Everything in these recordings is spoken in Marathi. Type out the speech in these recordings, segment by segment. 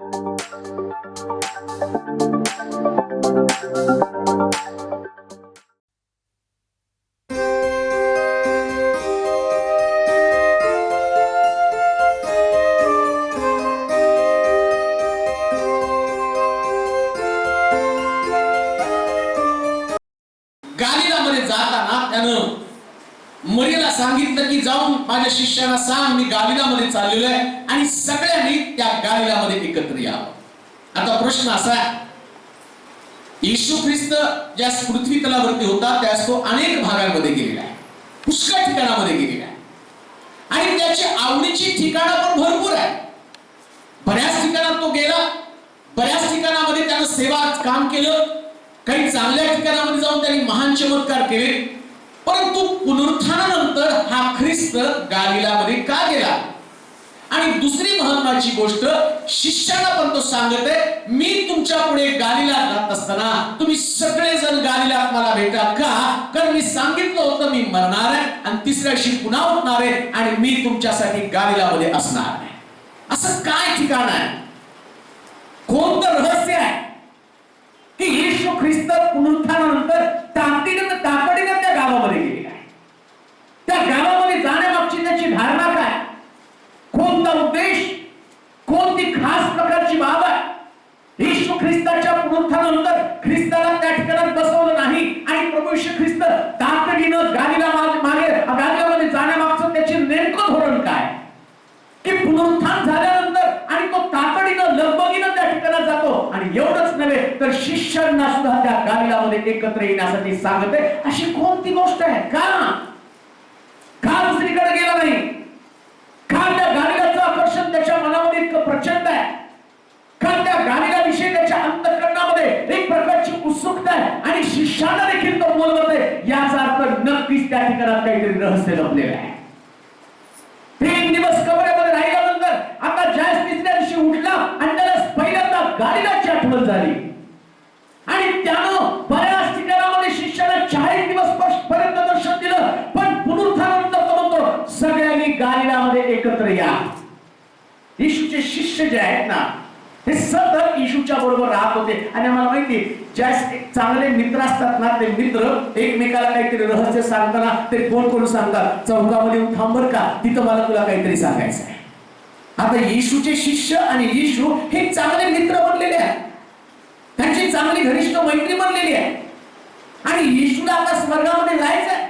गालिलामध्ये जाताना त्यानं मरियला सांगितलं की जाऊन माझ्या शिष्यांना सांग मी गालिलामध्ये चाललेलो आहे आणि सगळ्यांनी त्या गालिलामध्ये एकत्र यावं। आता प्रश्न असा आहे, येशू ख्रिस्त ज्या पृथ्वी तलावरती होता त्यास तो अनेक भागांमध्ये गेलेला आहे, पुष्कळ ठिकाणामध्ये गेलेला आहे आणि त्याची आवडीची ठिकाणं पण भरपूर आहे। बऱ्याच ठिकाणात तो गेला, बऱ्याच ठिकाणामध्ये त्यानं सेवा काम केलं, काही चांगल्या ठिकाणामध्ये जाऊन त्यांनी महान चमत्कार केले, परंतु पुनरुत्थानानंतर हा ख्रिस्त गालिलामध्ये का गेला? आणि दुसरी महत्त्वाची गोष्ट, शिष्यांना पण तो सांगत आहे मी तुमच्या पुढे गालिलात जात असताना तुम्ही सगळेजण गालिलात मला भेटा का? कारण मी सांगितलं होतं मी मरणार आहे आणि तिसऱ्या दिवशी पुन्हा उठणार आहे आणि मी तुमच्यासाठी गालिलामध्ये असणार आहे। असं काय ठिकाण आहे, कोणतं रहस्य आहे की येशू ख्रिस्त पुनरुत्थानानंतर तातडीनं त्या गावामध्ये गेलेला आहे? त्या गावामध्ये जाण्यामागची त्याची धारणा काय, कोणता उद्देश, कोणती खास प्रकारची बाब आहे? येशू ख्रिस्ताच्या पुनरुत्थानानंतर ख्रिस्ताला त्या ठिकाणात बसवलं नाही आणि प्रभू येशू ख्रिस्त तातडीनं गालिलामध्ये जाण्यामागचं त्याचे नेमकं धोरण काय की पुनरुत्थान झाल्यानंतर आणि तो तातडीनं लगबगीनं त्या ठिकाणात जातो आणि एवढंच नव्हे तर शिष्यांना सुद्धा त्या गालिलामध्ये एकत्र येण्यासाठी सांगते। अशी कोणती गोष्ट आहे? का दुसरीकडे गेला नाही? का त्या गालिलाचं आकर्षण त्याच्या मनामध्ये इतकं प्रचंड आहे? का त्या गालिलाविषयी त्याच्या अंतःकरणामध्ये एक प्रकारची उत्सुकता आहे आणि शिष्यांना देखील तो बोलवत आहे? याचा अर्थ नक्कीच त्या ठिकाणात काहीतरी रहस्य लपलेलं आहे। 3 दिवस कबरेमध्ये राहिल्यानंतर आता ज्यास तिसऱ्या दिवशी उठला आणि त्याला पहिल्यांदा गालिलाची आठवण झाली आणि त्यानं बऱ्याच ठिकाणामध्ये शिष्याला 40 दिवस पर्यंत दर्शन दिलं, पण पुनरुत्थानानंतर तो म्हणतो सगळ्यांनी गालिलामध्ये एकत्र या। येशूचे शिष्य जे आहेत ना हे सतत येशूच्या बरोबर राहत होते आणि आम्हाला माहिती ज्या चांगले मित्र असतात ना ते मित्र एकमेकाला काहीतरी रहस्य सांगताना ते फोन करून सांगतात चौकामध्ये थांबर का, तिथं मला तुला काहीतरी सांगायचं आहे। आता येशूचे शिष्य आणि येशू हे चांगले मित्र बनलेले आहेत, त्यांची चांगली घनिष्ठ मैत्री बनलेली आहे आणि येशूला आता स्वर्गामध्ये जायचं आहे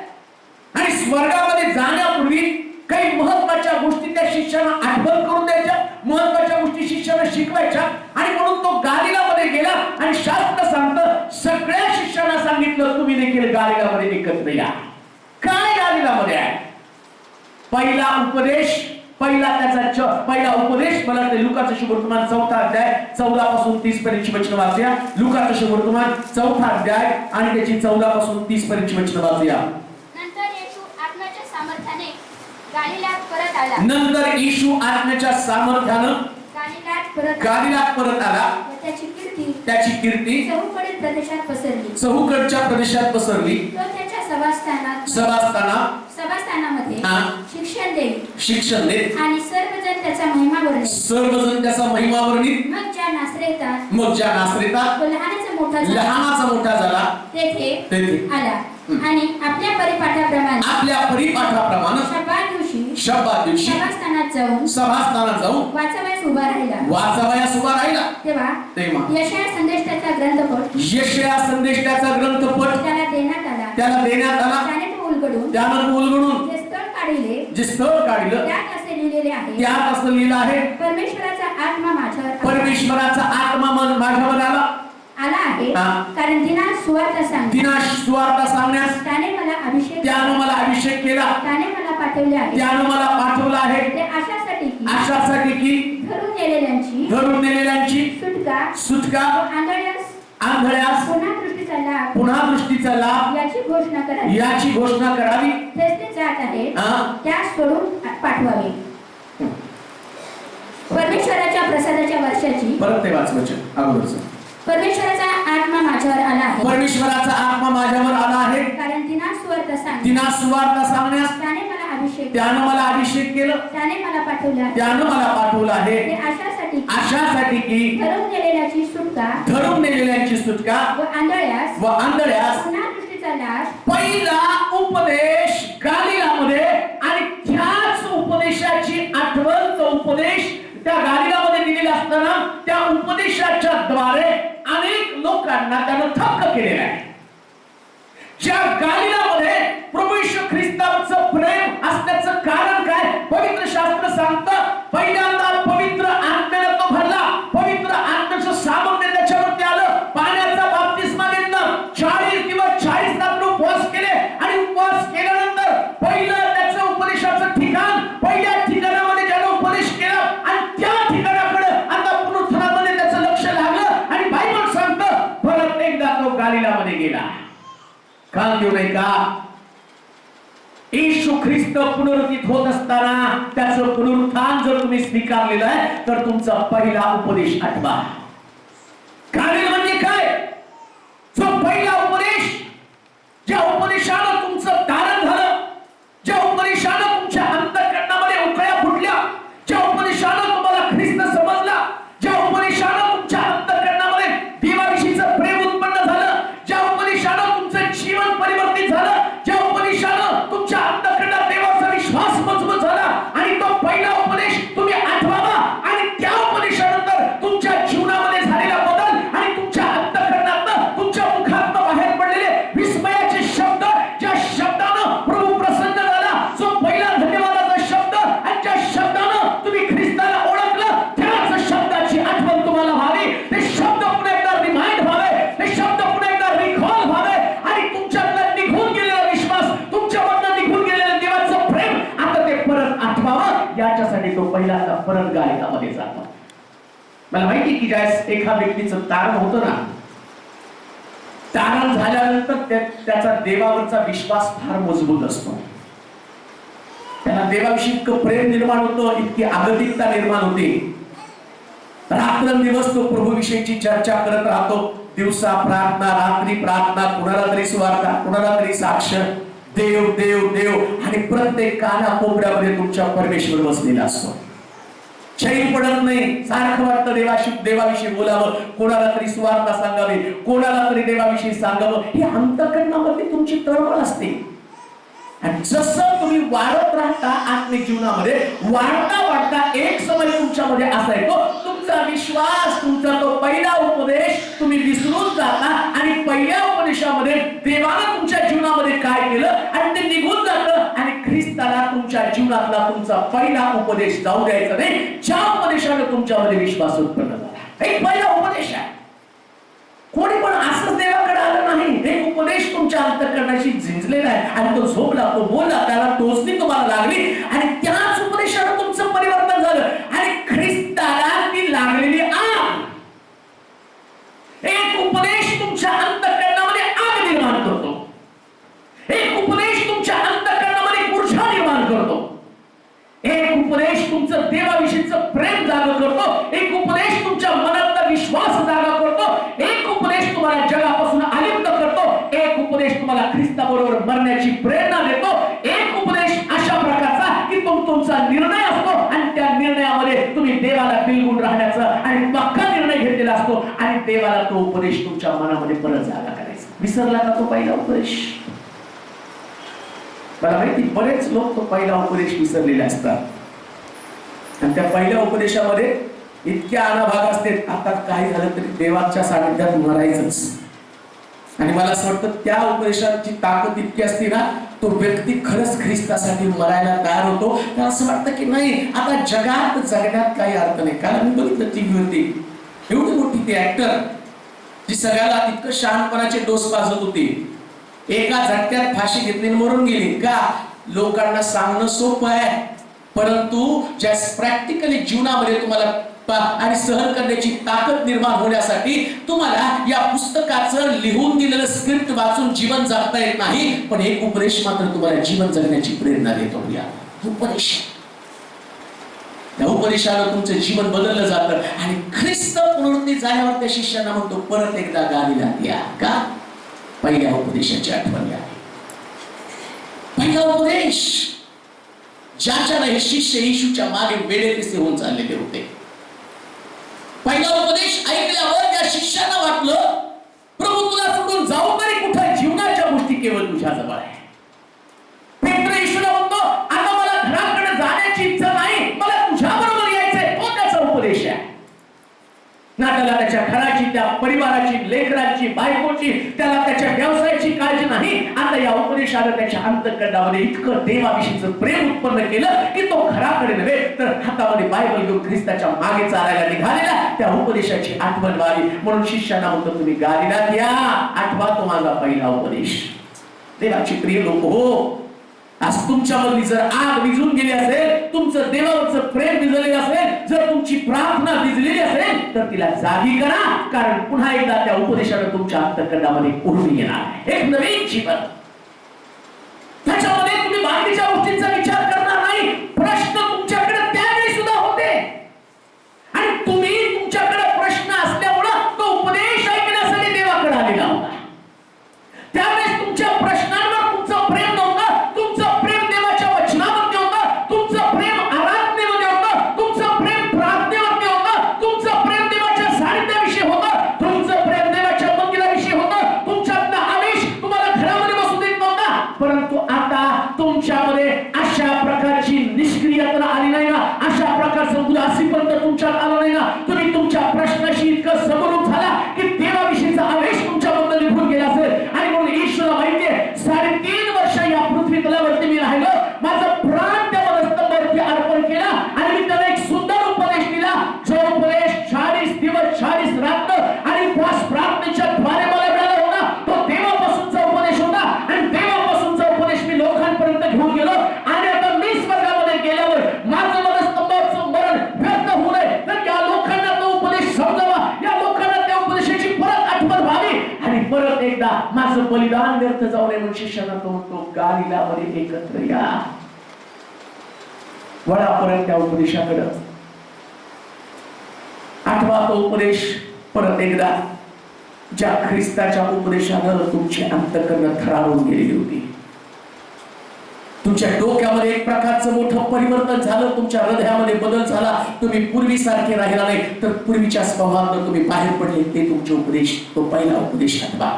आणि स्वर्गामध्ये जाण्यापूर्वी काही महत्त्वाच्या गोष्टी त्या शिष्यांना आठवण करून द्यायच्या, महत्त्वाच्या गोष्टी शिष्यांना शिकवायच्या आणि म्हणून तो गालिलामध्ये गेला आणि शास्त्र सांगतं सगळ्या शिष्यांना सांगितलं तुम्ही देखील गालिलामध्ये एकत्र या। काय गालिलामध्ये आहे? पहिला उपदेश मला ते लुकाचं शुभवर्तमान 4था अध्याय 14 पासून 30 पर्यंतची वचनं वाचूया। लुकाचं शुभवर्तमान 4था अध्याय आणि त्याची 14 पासून 30 पर्यंतची वचनं वाचूया। नंतर येशू आत्म्याच्या सामर्थ्याने गालिलात परत आला त्याची कीर्ती चहूकडच्या प्रदेशात पसरली। तो त्याच्या सभास्थानामध्ये शिक्षण देत आणि सर्वजण त्याचा महिमा वर्णित। मग ज्या नासरेतात लहानाचा मोठा झाला तेथे आला आणि आपल्या परिपाठाप्रमाणे शब्दात दिवशी सभास्थानात जाऊन वाचावयास उभा राहिला। तेव्हा यशाया संदेष्टाचा ग्रंथपट त्याला देण्यात आला। त्यानं उलगडून जे स्थळ काढलं त्यात असं लिहिलेलं आहे परमेश्वराचा आत्मा माझ्यावर आला आहे, कारण दिनास सुवार्ता सांगण्यास त्याने मला अभिषेक केला, त्याने मला पाठवलं आहे ते अशासाठी की धरून नेलेल्यांची सुटका आंधळ्यास पुन्हा दृष्टीचा लाभ याची घोषणा करावी। ते जात आहे त्यास सोडून पाठवावे। परमेश्वराच्या प्रसादाच्या वर्षाची परत ते वाचवचं अगोदरचं परमेश्वराचा आत्मा माझ्यावर आला आहे, कारण दिनास सुवार्ता सांगण्यास त्याने मला अभिषेक केलं, त्याने मला पाठवलं आहे अशासाठी की धरून नेलेल्याची सुटका व आंधळ्यास पहिला उपदेश गालिलामध्ये आणि त्याच उपदेशाची आठवण तो उपदेश त्या गालिलामध्ये दिलेला असताना त्या उपदेशाच्या द्वारे अनेक लोकांना त्यानं थक्क केलेलं आहे. ज्या गालिलामध्ये प्रभू येशू ख्रिस्ताचं प्रेम असण्याचं कारण काय? पवित्र शास्त्र सांगतं पहिल्यांदा पवित्र आत्म्याने तो भरला. पवित्र आत्म्याचं सामर्थ्य त्याच्यावरती आलं. पाण्याचा बाप्तिस्मा घेतला. 40 दिवस 40 रात्र उपवास केले आणि उपवास केल्यानंतर पहिलं त्याचं उपदेशाचं ठिकाण पहिल्या ठिकाणामध्ये ज्यानं उपदेश केला आणि त्या ठिकाणाकडे आता पुनरुत्थानामध्ये त्याचं लक्ष लागलं आणि बायबल सांगतं परत एकदा तो गालिलामध्ये गेला. का देऊ नाही का? येशू ख्रिस्त पुनरुत्थित होत असताना त्याचं पुनरुत्थान जर तुम्ही स्वीकारलेलं आहे तर तुमचा पहिला उपदेश आठवा. गालिल म्हणजे काय? जो पहिला उपदेश, ज्या उपदेशानं तुमचं तारण झालं, ज्या उपदेशानं तुमच्या अंतःकरणामध्ये उकळ्या फुटल्या, ज्या उपदेशानं तुम्हाला ख्रिस्त समजला, ज्या उपदेशानं तुमच्या अंतःकरणामध्ये देवाविषयीचं प्रेम उत्पन्न झालं, ज्या उपदेशानं तुमचं जीवन परिवर्तित झालं, ज्या उपदेशानं तुमच्या अंतःकरणात देवाचा विश्वास मजबूत झाला आणि तो पहिला उपदेश तुम्ही आठवावा आणि त्या उपदेशानंतर तुमच्या जीवनामध्ये झालेला बदल आणि तुमच्या अंतःकरणातनं तुमच्या मुखातनं बाहेर पडलेले विस्मयाचे शब्द, ज्या शब्दानं प्रभू प्रसन्न झाला, जो पहिला धन्यवादाचा शब्द आणि ज्या शब्दानं तुम्ही ख्रिस्ताला ओळखलं, त्याच शब्दाची आठवण तुम्हाला व्हावी. ते शब्द पुन्हा एकदा रिमाइंड व्हावे, ते शब्द पुन्हा एकदा रिकॉल व्हावे आणि तुमच्यातला निघून गेलेला विश्वास, तुमच्यामधनं निघून गेलेलं देवाचं प्रेम आता ते परत आठवावं. याच्यासाठी तो पहिल्यांदा परत गालिलामध्ये जातो. मला माहिती की ज्यावेळेस एका व्यक्तीचं तारण होतं ना, तारण झाल्यानंतर त्याचा देवावरचा विश्वास फार मजबूत असतो. त्याला देवाविषयी इतकं प्रेम निर्माण होतं, इतकी आगतिकता निर्माण होते. रात्रंदिवस तो प्रभूविषयीची चर्चा करत राहतो. दिवसा प्रार्थना, रात्री प्रार्थना, कुणाला तरी सुवार्ता, कुणाला तरी साक्ष, देव देव देव आणि प्रत्येक कानाकोपऱ्यामध्ये तुमच्या परमेश्वर बसलेला असतो. चैन पडत नाही. सारखं वाटतं देवाविषयी बोलावं, कोणाला तरी सुवार्ता सांगावी, कोणाला तरी देवाविषयी सांगावं. ही अंतःकरणामध्ये तुमची तळमळ असते. आणि जसं तुम्ही वाढत राहता आत्मिक जीवनामध्ये, वाढता वाढता एक समय तुमच्यामध्ये असा येतो, तुमचा विश्वास, तुमचा तो पहिला उपदेश तुम्ही विसरून जाता आणि पहिल्या उपदेशामध्ये देवानं तुमच्या जीवनामध्ये काय केलं आणि ते निघून जातं आणि ख्रिस्ताला तुमच्या जीवनातला तुमचा पहिला उपदेश जाऊ द्यायचा नाही, ज्या उपदेशाने तुमच्यामध्ये विश्वास उत्पन्न झाला. एक पहिला उपदेश आहे. कोणी पण असंच देवाकडे आलं नाही. एक उपदेश तुमच्या अंतःकरणाशी झिंजलेला आहे आणि तो झोपला, तो बोलला, त्याला टोचणी तुम्हाला लागली आणि त्याच उपदेशाने तुमचं परिवर्तन झालं आणि ख्रिस्ताला ती लागलेली आग. एक उपदेश तुमच्या अंतःकरणामध्ये आग निर्माण करतो. एक उपदेश तुमच्या अंतःकरणामध्ये ऊर्जा निर्माण करतो. एक उपदेश तुमचं देवाविषयीचं प्रेम जागा करतो. एक उपदेश तुमच्या मनातला विश्वास जागा करतो. एक उपदेश तुम्हाला जगापासून अलिप्त करतो. एक उपदेश तुम्हाला ख्रिस्ताबरोबर मरण्याची प्रेरणा देतो. एक उपदेश अशा प्रकारचा की तुमचा निर्णय असतो आणि त्या निर्णयामध्ये तुम्ही देवाला बिलगून राहण्याचा आणि पक्का निर्णय घेतलेला असतो आणि देवाला तो उपदेश तुमच्या मनामध्ये परत जागा करायचा. विसरला का तो पहिला उपदेश? मला माहिती बरेच लोक तो पहिला उपदेश विसरलेले असतात आणि त्या पहिल्या उपदेशामध्ये इतक्या अनाभाग असते, आता काही झालं तरी देवाच्या सानिध्यात मरायचंच. आणि मला असं वाटतं त्या उपदेशाची ताकद इतकी असते ना, तो व्यक्ती खरंच ख्रिस्तासाठी मरायला तयार होतो. त्याला असं वाटतं की नाही, आता जगात जगण्यात काही अर्थ नाही. कारण मी बघितलं टीव्हीवरती एवढी मोठी ती ऍक्टर जी सगळ्याला इतकं शहाणपणाचे डोस पाजत होती, एका झटक्यात फाशी घेतली मरून गेली. का? लोकांना सांगणं सोपं आहे, परंतु ज्या प्रॅक्टिकली जीवनामध्ये तुम्हाला आणि सहन करण्याची ताकद निर्माण होण्यासाठी तुम्हाला या पुस्तकाचं लिहून दिलेलं स्क्रिप्ट वाचून जीवन जगता येत नाही, पण एक उपदेश मात्र तुम्हाला जीवन जगण्याची प्रेरणा देतो. या उपदेश, त्या उपदेशानं तुमचं जीवन बदललं जातं आणि ख्रिस्त पुनरुत्थित झाल्यावर त्या शिष्यांना म्हणतो परत एकदा गालिला या. का? पहिल्या उपदेशाची आठवण आहे. पहिला उपदेश ज्याच्यानं हे शिष्य येशूच्या मागे वेडे कसे होऊन चाललेले होते. पहिला उपदेश ऐकल्यावर त्या शिष्याला वाटलं प्रभू तुला सोडून जाऊ तरी कुठे, जीवनाच्या गोष्टी केवळ तुझ्या जवळ आहे. पेत्र येशूला म्हणतो आता मला घराकडे जाण्याची इच्छा नाही, मला तुझ्या बरोबर यायचंय. तो त्याचा उपदेश आहे ना. त्याला त्याच्या घराची, त्या परिवाराची, लेकराची, बायकोची, त्याला त्याच्या व्यवसायाची काळजी नाही. आता या उपदेशाने त्याच्या अंतःकरणामध्ये इतकं देवाविषयीचं प्रेम उत्पन्न केलं की तो घराकडे नव्हे तर हातामध्ये बायबल घेऊन ख्रिस्ताच्या मागे चालायला निघालेला. त्या उपदेशाची आठवण व्हावी म्हणून शिष्यांना म्हणतो तुम्ही गालिलात या, आठवा तो माझा पहिला उपदेश. देवाची प्रिय लोक हो, आज तुमच्यामधली जर आग विझून गेली असेल, तुमचं देवावरचं प्रेम भिजलेलं असेल, जर तुमची प्रार्थना भिजलेली असेल तर तिला जागी करा, कारण पुन्हा एकदा त्या उपदेशाने तुमच्या अंतःकरणामध्ये उडून येणार आहे एक नवीन जीवन. त्याच्यामध्ये तुम्ही बाकीच्या गोष्टींचा विचार करणार नाही. प्रश्न तुमच्याकडे त्यावेळी सुद्धा होते आणि तुम्ही तुमच्याकडे प्रश्न असल्यामुळे तो उपदेश ऐकण्यासाठी देवाकडे आलेला होता. त्यावेळेस तुमच्या प्रश्नांवर तुमचं प्रेम नव्हतं, तुमचं प्रेम देवाच्या वचनामध्ये होतं, तुमचं प्रेम आराधनेमध्ये होतं, तुमचं प्रेम प्रार्थनेवरती होतं, तुमचं प्रेम देवाच्या सानिध्याविषयी होतं, तुमचं प्रेम देवाच्या मंदिराविषयी होतं. तुमच्यातला आवेश तुम्हाला घरामध्ये बसू देत नव्हता. परंतु आता तुमच्यामध्ये अशा प्रकारची निष्क्रियता आली नाही ना, अशा प्रकारचं उदासीपण तुमच्यात आलं नाही ना. तुम्ही तुमच्या प्रश्नाशी इतकं समरूप झाला की देवाविषयीचा आवेश तुमच्याबद्दल निघून गेला असेल. आणि म्हणून ईश्वराला माहितीये 3.5 वर्ष या पृथ्वी तलावरती मी राहिलो, माझं प्राण त्या स्तंभावरती अर्पण केला आणि मी त्याला एक सुंदर उपदेश दिला. जो उपदेश 40 दिवस 40 रात्र आणि उपवास प्रार्थनेच्या द्वारे मला मिळाला होता, तो देवापासूनचा उपदेश होता. आणि देवापासूनचा उपदेश मी लोकांपर्यंत घेऊन गेलो. आणि आता मी स्वर्गामध्ये गेल्यावर माझं स्तंभावरचं मरण व्यर्थ होऊ नये, तर या लोकांना तो उपदेश समजावा, या लोकांना त्या उपदेशाची परत आठवण व्हावी आणि परत एकदा माझं बलिदान व्यर्थ जाऊ नये म्हणून शिष्याला तो म्हणतो गालिलामध्ये एकत्र या. वळा परत त्या उपदेशाकडे. आठवा तो उपदेश परत एकदा ज्या ख्रिस्ताच्या उपदेशानं तुमची अंतःकरण थरारून गेलेली होती. तुमच्या डोक्यामध्ये एक प्रकारचं मोठं परिवर्तन झालं, तुमच्या हृदयामध्ये बदल झाला. तुम्ही पूर्वीसारखे राहिला नाही तर पूर्वीच्या स्वभावानं तुम्ही बाहेर पडले. ते तुमचे उपदेश, तो पहिला उपदेश आठवा.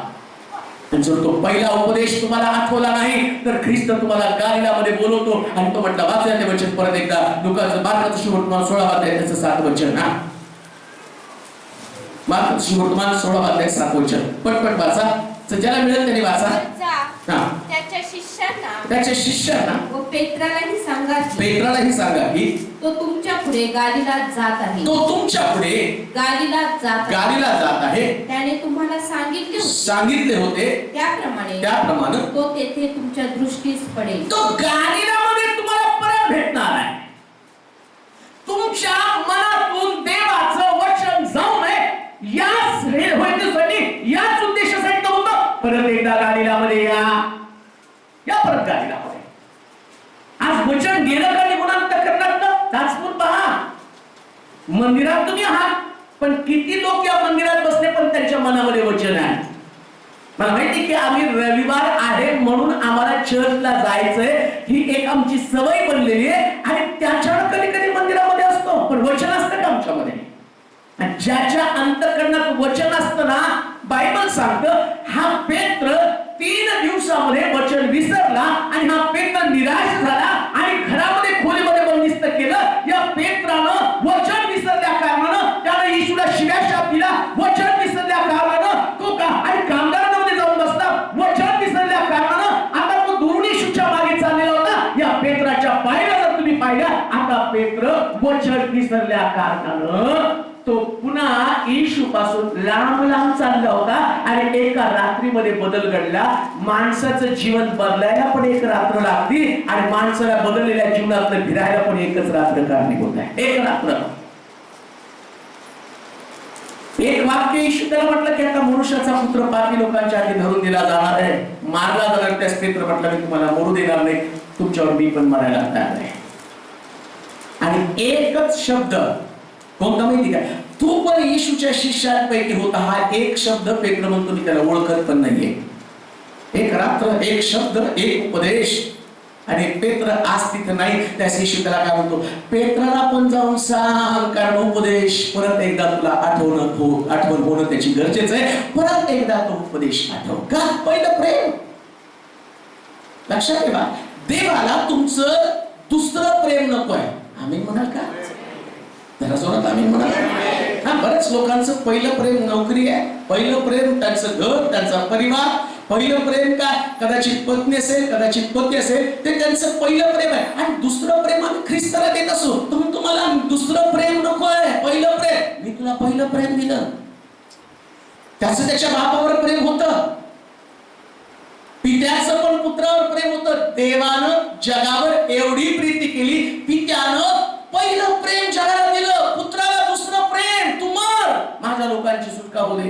जर तो पहिला उपदेश तुम्हाला आठवला नाही तर ख्रिस्त तुम्हाला गालिलामध्ये बोलवतो आणि तो म्हटला वाचा ते वचन परत एकदा. लुकाचं 12 सुवर्तमान 16 अध्याय त्याचं 7 वचन. हा 12 सुवर्तमान 16 अध्याय 7 वचन. पटपट वाचा, ज्याला मिळेल त्याने वाचा. त्याच्या शिष्यांना व पेत्रालाही सांगा की तो तुमच्या पुढे गालिलात जात आहे. तो तुमच्या पुढे गालिलात जात आहे. त्याने तुम्हाला सांगितले होते त्याप्रमाणे तो तेथे तुमच्या दृष्टीस पडेल. तो गालिलामध्ये तुम्हाला परत भेटणार आहे. तुमच्या मनातून देवाचं वचन जाऊ नये याच हेतूसाठी, याच उद्देशासाठी तो होता परत एकदा गालिलामध्ये या परत गालिलामध्ये. आज वचन गेलं का निघून अंतःकरणात चाचपून पहा. मंदिरात तुम्ही आहात पण किती लोक या मंदिरात बसले पण त्यांच्या मनामध्ये वचन आहे. मला माहिती की आम्ही रविवार आहे म्हणून आम्हाला चर्चला जायचंय ही एक आमची सवय बनलेली आहे आणि त्याच्यावर कधी कधी मंदिरामध्ये असतो पण वचन असतं का आमच्यामध्ये. ज्याच्या अंतःकरणात वचन असतं ना, बायबल सांगतं हा पेत्र 3 दिवसामध्ये वचन विसरला आणि हा पेत्र निराश झाला आणि घरामध्ये खोलीमध्ये बंदिस्त केलं. या पेत्रानं वचन विसरल्या कारणानं त्याने येशूला शिव्याशाप दिला. वचन विसरल्या कारणानं तो आणि कामगारांमध्ये जाऊन बसला. वचन विसरल्या कारणानं आता तो दुरून येशूच्या मागे चाललेला होता. या पेत्राच्या पायऱ्या जर तुम्ही पाहिल्या, आता पेत्र वचन विसरल्या कारणानं तो पुन्हा येशू पासून लांब लांब चालला होता आणि एका रात्रीमध्ये बदल घडला. माणसाचं जीवन बदलायला पण एक रात्र लागते आणि माणसाला बदललेल्या जीवनातलं फिरायला पण एकच रात्र कारणीभूत आहे. एक रात्र. एक वाक्य येशू त्याला म्हटलं की आता मनुष्याचा पुत्र पापी लोकांच्या हाती धरून दिला जाणार आहे, मारला जाणार. त्या पेत्र म्हटलं मी तुम्हाला मरू देणार नाही, तुमच्यावर मी पण मरायला लागणार आहे. आणि एकच शब्द कोणता माहिती का, तू पण येशूच्या शिष्यांपैकी होता. हा एक शब्द पेत्र म्हणतो मी त्याला ओळखत पण नाहीये. एक रात्र, एक शब्द, एक उपदेश आणि पेत्र आज तिथं नाही. त्या शिष्य त्याला काय म्हणतो, पेत्राला पण जाऊन सांग, कारण उपदेश परत एकदा तुला आठवण होणं त्याची गरजेचं आहे. परत एकदा तो उपदेश आठव. का? पहिलं प्रेम. लक्षात ठेवा, देवाला तुमचं दुसरं प्रेम नकोय. आम्ही म्हणाल का? जरा जोरात आम्ही म्हणाल. हा, बऱ्याच लोकांचं पहिलं प्रेम नोकरी आहे, पहिलं प्रेम त्यांचं घर, त्यांचा परिवार, पहिलं प्रेम काय कदाचित पत्नी असेल, कदाचित पती असेल, ते त्यांचं पहिलं प्रेम आहे. आणि दुसरं प्रेम आम्ही ख्रिस्ताला देत असो. तुम्हाला दुसरं प्रेम नको आहे, पहिलं प्रेम. मी तुला पहिलं प्रेम दिलं. त्याचं त्याच्या बापावर प्रेम होतं, पित्याचं पण पुत्रावर प्रेम होतं. देवानं जगावर एवढी प्रीती केली, पित्यानं पहिलं प्रेम जगाला दिलं, पुत्राला दुसरं प्रेम. तू मर, माझ्या लोकांची सुटका होऊ दे.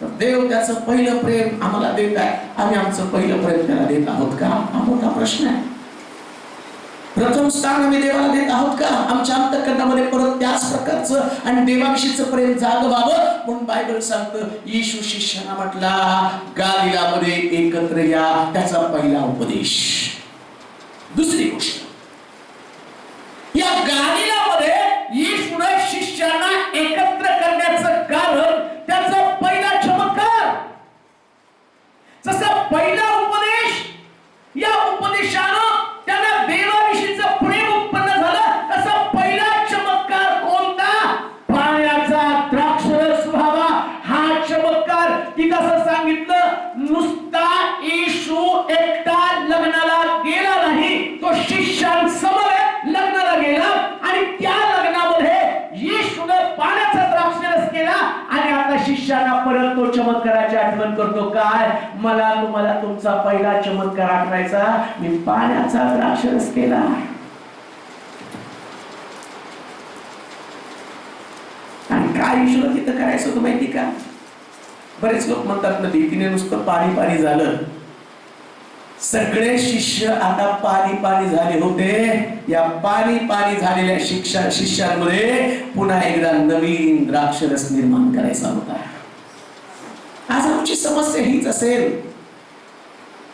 तर देव त्याचं पहिलं प्रेम आम्हाला देत आहे. आम्ही आमचं पहिलं प्रेम त्याला देत आहोत का? हा मोठा प्रश्न आहे. प्रथम स्थान आम्ही देवाला देत आहोत का? आमच्या अंतःकरणामध्ये परत त्याच प्रकारचं आणि देवाविषयीचं प्रेम जागवावं म्हणून बायबल सांगतं, येशू शिष्यांना म्हटला, गालिलामध्ये एकत्र या. त्याचा पहिला उपदेश. दुसरी गोष्ट, या गालिलामध्ये येशूने शिष्यांना एकत्र करण्याचं कारण त्याचा पहिला चमत्कार. जसा पहिला उपदेश, या उपदेशानं त्यांना देवाविषयीचं प्रेम उत्पन्न झालं, तसा पहिला चमत्कार कोणता? पाण्याचा द्राक्षरस व्हावा. हा चमत्कार की कसं सांगितलं, नुसता येशू एकटा लग्नाला गेला नाही, तो शिष्यांसमोर लग्नाला गेला आणि त्या लग्नामध्ये येशूने पाण्याचा द्राक्षरस केला. आणि आता शिष्यांना परत तो चमत्काराची आठवण करतो. काय? तुम्हाला तुमचा पहिला चमत्कार आठवायचा, मी पाण्याचा द्राक्षरस केला. आणि काय येशूने तिथं करायचं होतं माहिती का? बरेच लोक म्हणतात ना, भीतीने नुसतं पाणी झालं. सगळे शिष्य आता पाणी झाले होते. या पाणी झालेल्या शिष्यांमध्ये पुन्हा एकदा नवीन द्राक्षरस निर्माण करायचा होता. आज आमची समस्या हीच असेल.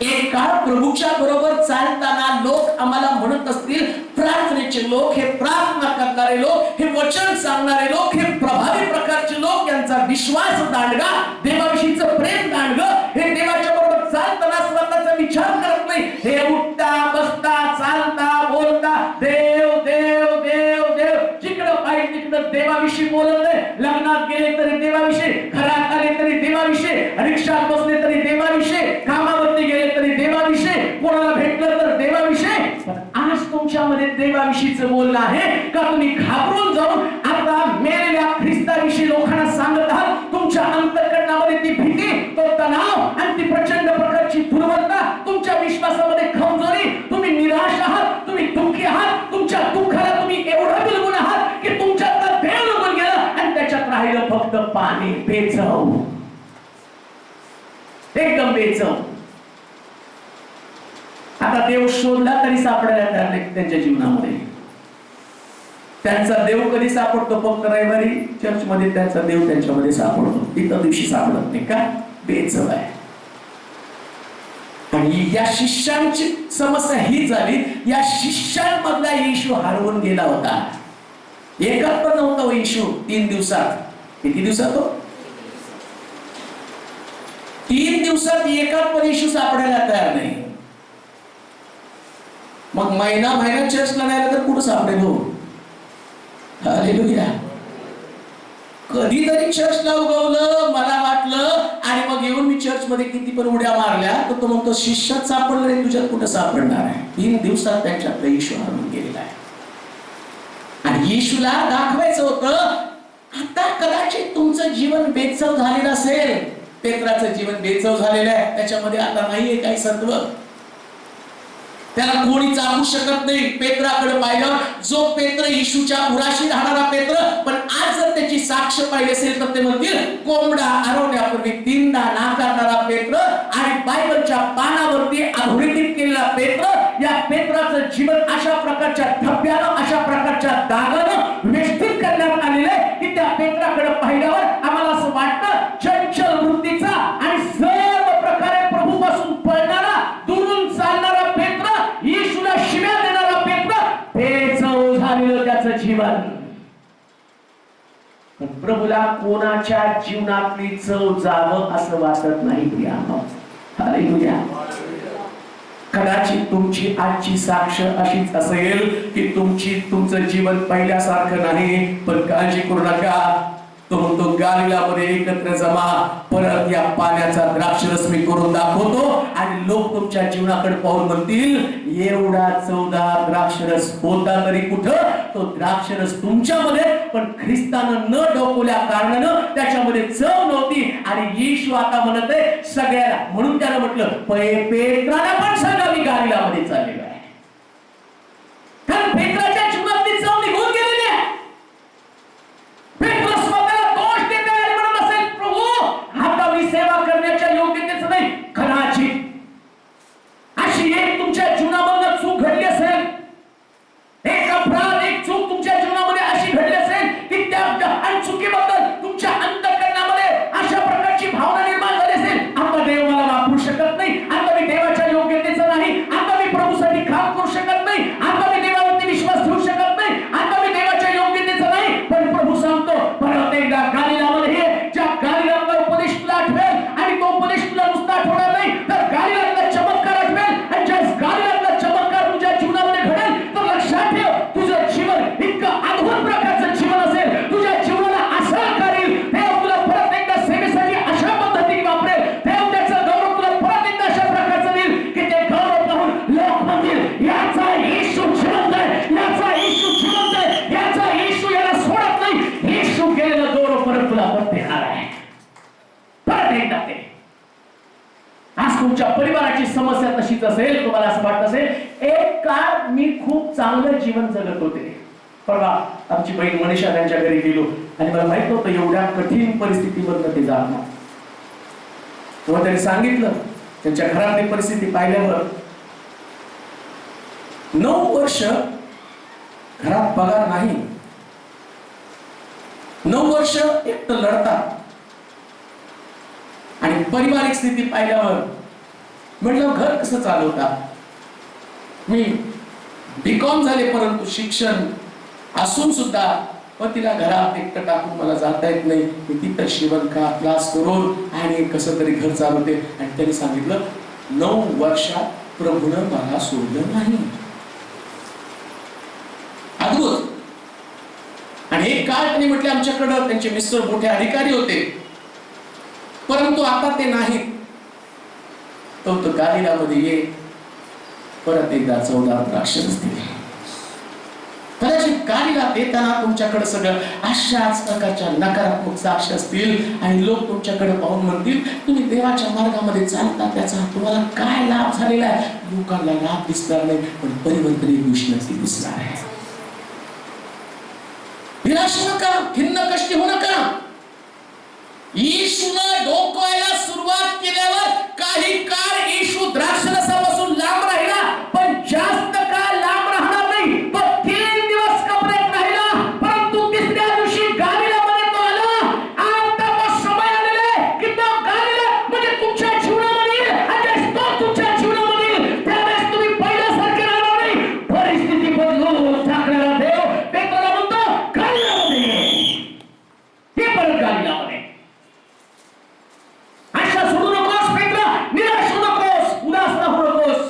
एक काळ प्रभूच्या बरोबर चालताना लोक आम्हाला म्हणत असतील, प्रार्थनेचे लोक, हे प्रार्थना करणारे लोक, हे वचन सांगणारे लोक, हे प्रभावी प्रकारचे लोक, यांचा विश्वास दांडगा, देवाविषयीचं प्रेम दांडगं, हे देवाच्या बरोबर चालताना स्वतःचा विचार करत नाही. हे उठता बसता चालता बोलता देव देव देव देव, जिकडं पाहिजे तिकडं देवाविषयी बोलत नाही. लग्नात गेले तरी देवाविषयी, घरात आले तरी देवाविषयी, रिक्षात बसले तरी देवाविषयी, कामावरती गेले तरी देवाविषयी, कोणाला भेटलं तर देवाविषयी. पण आज तुमच्यामध्ये देवाविषयीचं बोलणं आहे का? तुम्ही घाबरून जाऊन आता मेलेल्या ख्रिस्ताविषयी लोकांना सांगत आहात. तुमच्या अंतःकरणामध्ये ती भीती, तो तणाव आणि ती प्रचंड प्रकारची दुर्बलता, तुमच्या विश्वासामध्ये कमजोरी, तुम्ही निराश आहात, तुम्ही दुःखी आहात, तुमच्या दुःखाला तुम्ही एवढं बिलगून आहात की तुमच्यातला देव निघून गेला आणि त्याच्यात राहिलं फक्त पाणी. बेचव, एकदम बेचव. आता देव शोधला तरी सापडायला तयार नाही त्यांच्या जीवनामध्ये. त्यांचा देव कधी सापडतो? फक्त रविवारी चर्च मध्ये त्यांचा देव त्यांच्यामध्ये सापडतो, इतर दिवशी सापडत नाही. का? बेचव आहे. आणि या शिष्यांची समस्या ही झाली, या शिष्यांमधला येशू हरवून गेला होता. एकच पण नव्हता येशू 3 दिवसात. किती दिवसात हो? 3 दिवसात एकात पण येशू सापडायला तयार नाही. मग महिना चर्चला नाही तर कुठं सापडेल हो? हालेलुया. कधीतरी चर्चला उगवलं, मला वाटलं, आणि मग येऊन मी चर्च मध्ये किती पण उड्या मारल्या, तर तो म्हणतो शिष्यात सापडलं नाही, तुझ्यात कुठं सापडणार आहे? 3 दिवसात त्यांच्यात येशू हरवून गेलेला आहे. आणि येशूला दाखवायचं होतं, आता कदाचित तुमचं जीवन बेचव झालेलं असेल. पेत्राचं जीवन बेचव झालेलं आहे, त्याच्यामध्ये आता नाहीये काही सत्व. त्याला कोणी चालू शकत नाही. पेत्राकडे पाहिलं, जो पेत्र येशूच्या उराशी राहणारा पेत्र, पण आज जर त्याची साक्ष पाहिली असेल तर ते म्हणतील, कोंबडा आरवण्यापूर्वी 3दा नाकारणारा पेत्र आणि बायबलच्या पानावरती अधोरेखित केलेला पेत्र. या पेत्राचं जीवन अशा प्रकारच्या धब्ब्यानं, अशा प्रकारच्या दागानं वेष्टित करण्यात आलेलं आहे की त्या पेत्राकडे पाहिल्यावर आम्हाला असं वाटतं, चंचल वृत्तीचा आणि सर्व प्रकारे प्रभूपासून पळणारा, दुरून चालणारा पेत्र कोणाच्या जीवनातली चव जावं असं वाटत नाही प्रियानो. हालेलुया. कदाचित तुमची आजची साक्ष अशीच असेल की तुमचं जीवन पहिल्यासारखं नाही, पण काळजी करू नका. तो म्हणतो गालिलामध्ये एकत्र जमा, परत या पाण्याचा द्राक्षरस मी करून दाखवतो आणि लोक तुमच्या जीवनाकडे पाहून म्हणतील एवढा चवदार द्राक्षरस होता तरी कुठं, तो द्राक्षरस तुमच्यामध्ये, पण ख्रिस्तानं न डोकवल्या कारणानं त्याच्यामध्ये चव नव्हती. आणि येशू आता म्हणत आहे सगळ्याला, म्हणून त्याला म्हटलं पेत्राला पण सांगा मी गालिलामध्ये चाललेलो आहे. कारण पेत्राच्या जीवनातली चव निघून गेलेली आहे. पेत्र स्वतःला दोष देत आहे, म्हणत असेल प्रभू आता मी सेवा करण्याच्या योग्यतेच नाही. कदाचित अशी एक तुमच्या जीवनामध्ये चूक घडली असेल, एक अपराध, एक चूक तुमच्या जीवनामध्ये अशी घडली असेल की त्या चुकीबद्दल तुमच्या अंतःकरणामध्ये अशा प्रकारची भावना निर्माण झाली असेल, आता देव मला वापरू शकत नाही, आता मी देवाच्या योग्यतेचं नाही, आता मी प्रभूसाठी काम करू शकत नाही, आता मी देवावरती विश्वास ठेवू शकत नाही, आता मी देवाच्या योग्यतेचं नाही. पण प्रभू सांगतो परत एकदा गालिलामध्ये ये, ज्या गालिलातला उपदेश तुला आठवेल आणि तो उपदेश तुला नुसता आठवणार नाही तर गालिलातला चमत्कार आठवेल. आणि ज्या गालिलातला चमत्कार तुझ्या जीवनामध्ये घडेल तर लक्षात ठेव तुझं जीवन इतकं अद्भुत प्रकारचं जीवन असेल, तुझ्या जीवनाला असं करेल देव, तुला परत एकदा सेवेसाठी अशा पद्धतीने वापरेल देव, त्याचं गौरव तुला परत एकदा अशा प्रकारचं देईल की ते गौरव पाहून लोक म्हणतील याचा येशू जिवंत आहे, याचा येशू जिवंत आहे, याचा येशू याला सोडत नाही. येशू केलेलं गौरव परत तुला परत देणार आहे. परत एकदा ते आज तुमच्या परिवाराची समस्या तशीच असेल, तुम्हाला असं वाटत असेल एक काळ मी खूप चांगलं जीवन जगत होते. परवा आमची बहीण मनीषा त्यांच्या घरी गेलो आणि मला माहित होतं एवढ्या कठीण परिस्थितीमधनं ते जाणार. तेव्हा त्यांनी सांगितलं त्यांच्या घरातली परिस्थिती पाहिल्यावर 9 वर्ष घरात पगार नाही, 9 वर्ष एकटं लढतात. आणि पारिवारिक स्थिती पाहिल्यावर म्हटलं घर कसं चालवतात. मी बीकॉम झाले परंतु शिक्षण असून सुद्धा पतीला घरात एकटं टाकून मला जाता येत नाही. मी तिथं शिवणकाम क्लास करून आणि कसं तरी घर चालवते. आणि त्यांनी सांगितलं 9 वर्षात प्रभूनं मला सोडलं नाही. अद्भुत. आणि एक काळ त्यांनी म्हटले आमच्याकडं त्यांचे मिस्टर मोठे अधिकारी होते परंतु आता ते नाहीत. तो गालिलामध्ये ये, परत एकदा चवदार द्राक्षरस दिले. कदाचित गालिलात येताना तुमच्याकडे सगळं अशाच प्रकारच्या नकारात्मक साक्ष असतील आणि लोक तुमच्याकडे पाहून म्हणतील तुम्ही देवाच्या मार्गामध्ये चालता, त्याचा तुम्हाला काय लाभ झालेला आहे. लोकांना लाभ दिसणार नाही पण परिवर्तन एक दिवशी नक्की दिसणार आहे. निराश नका, खिन्न कष्टी होऊ नका. येशूला डोकवायला सुरुवात केल्यावर काही काळ येशू द्राक्षरसापासून लांब राहिला, पण जास्त काळ लांब राहणार नाही. तो 3 दिवस कपड्यात राहिला, परंतु तिसऱ्या दिवशी गालिलामध्ये तो आला. आता तो समय आलेला आहे की तो गालिला म्हणजे तुमच्या जीवनामध्ये येईल. आणि तो तुमच्या जीवनामध्ये येईल त्यावेळेस तुम्ही पहिल्यासारखे राहणार नाही. परिस्थिती बदलून टाकणारा देव पेत्राला म्हणतो गालिलामध्ये ये, परत गालिलामध्ये. सोडू नकोस पेत्रा, निराश होऊ नकोस, उदास होऊ नकोस.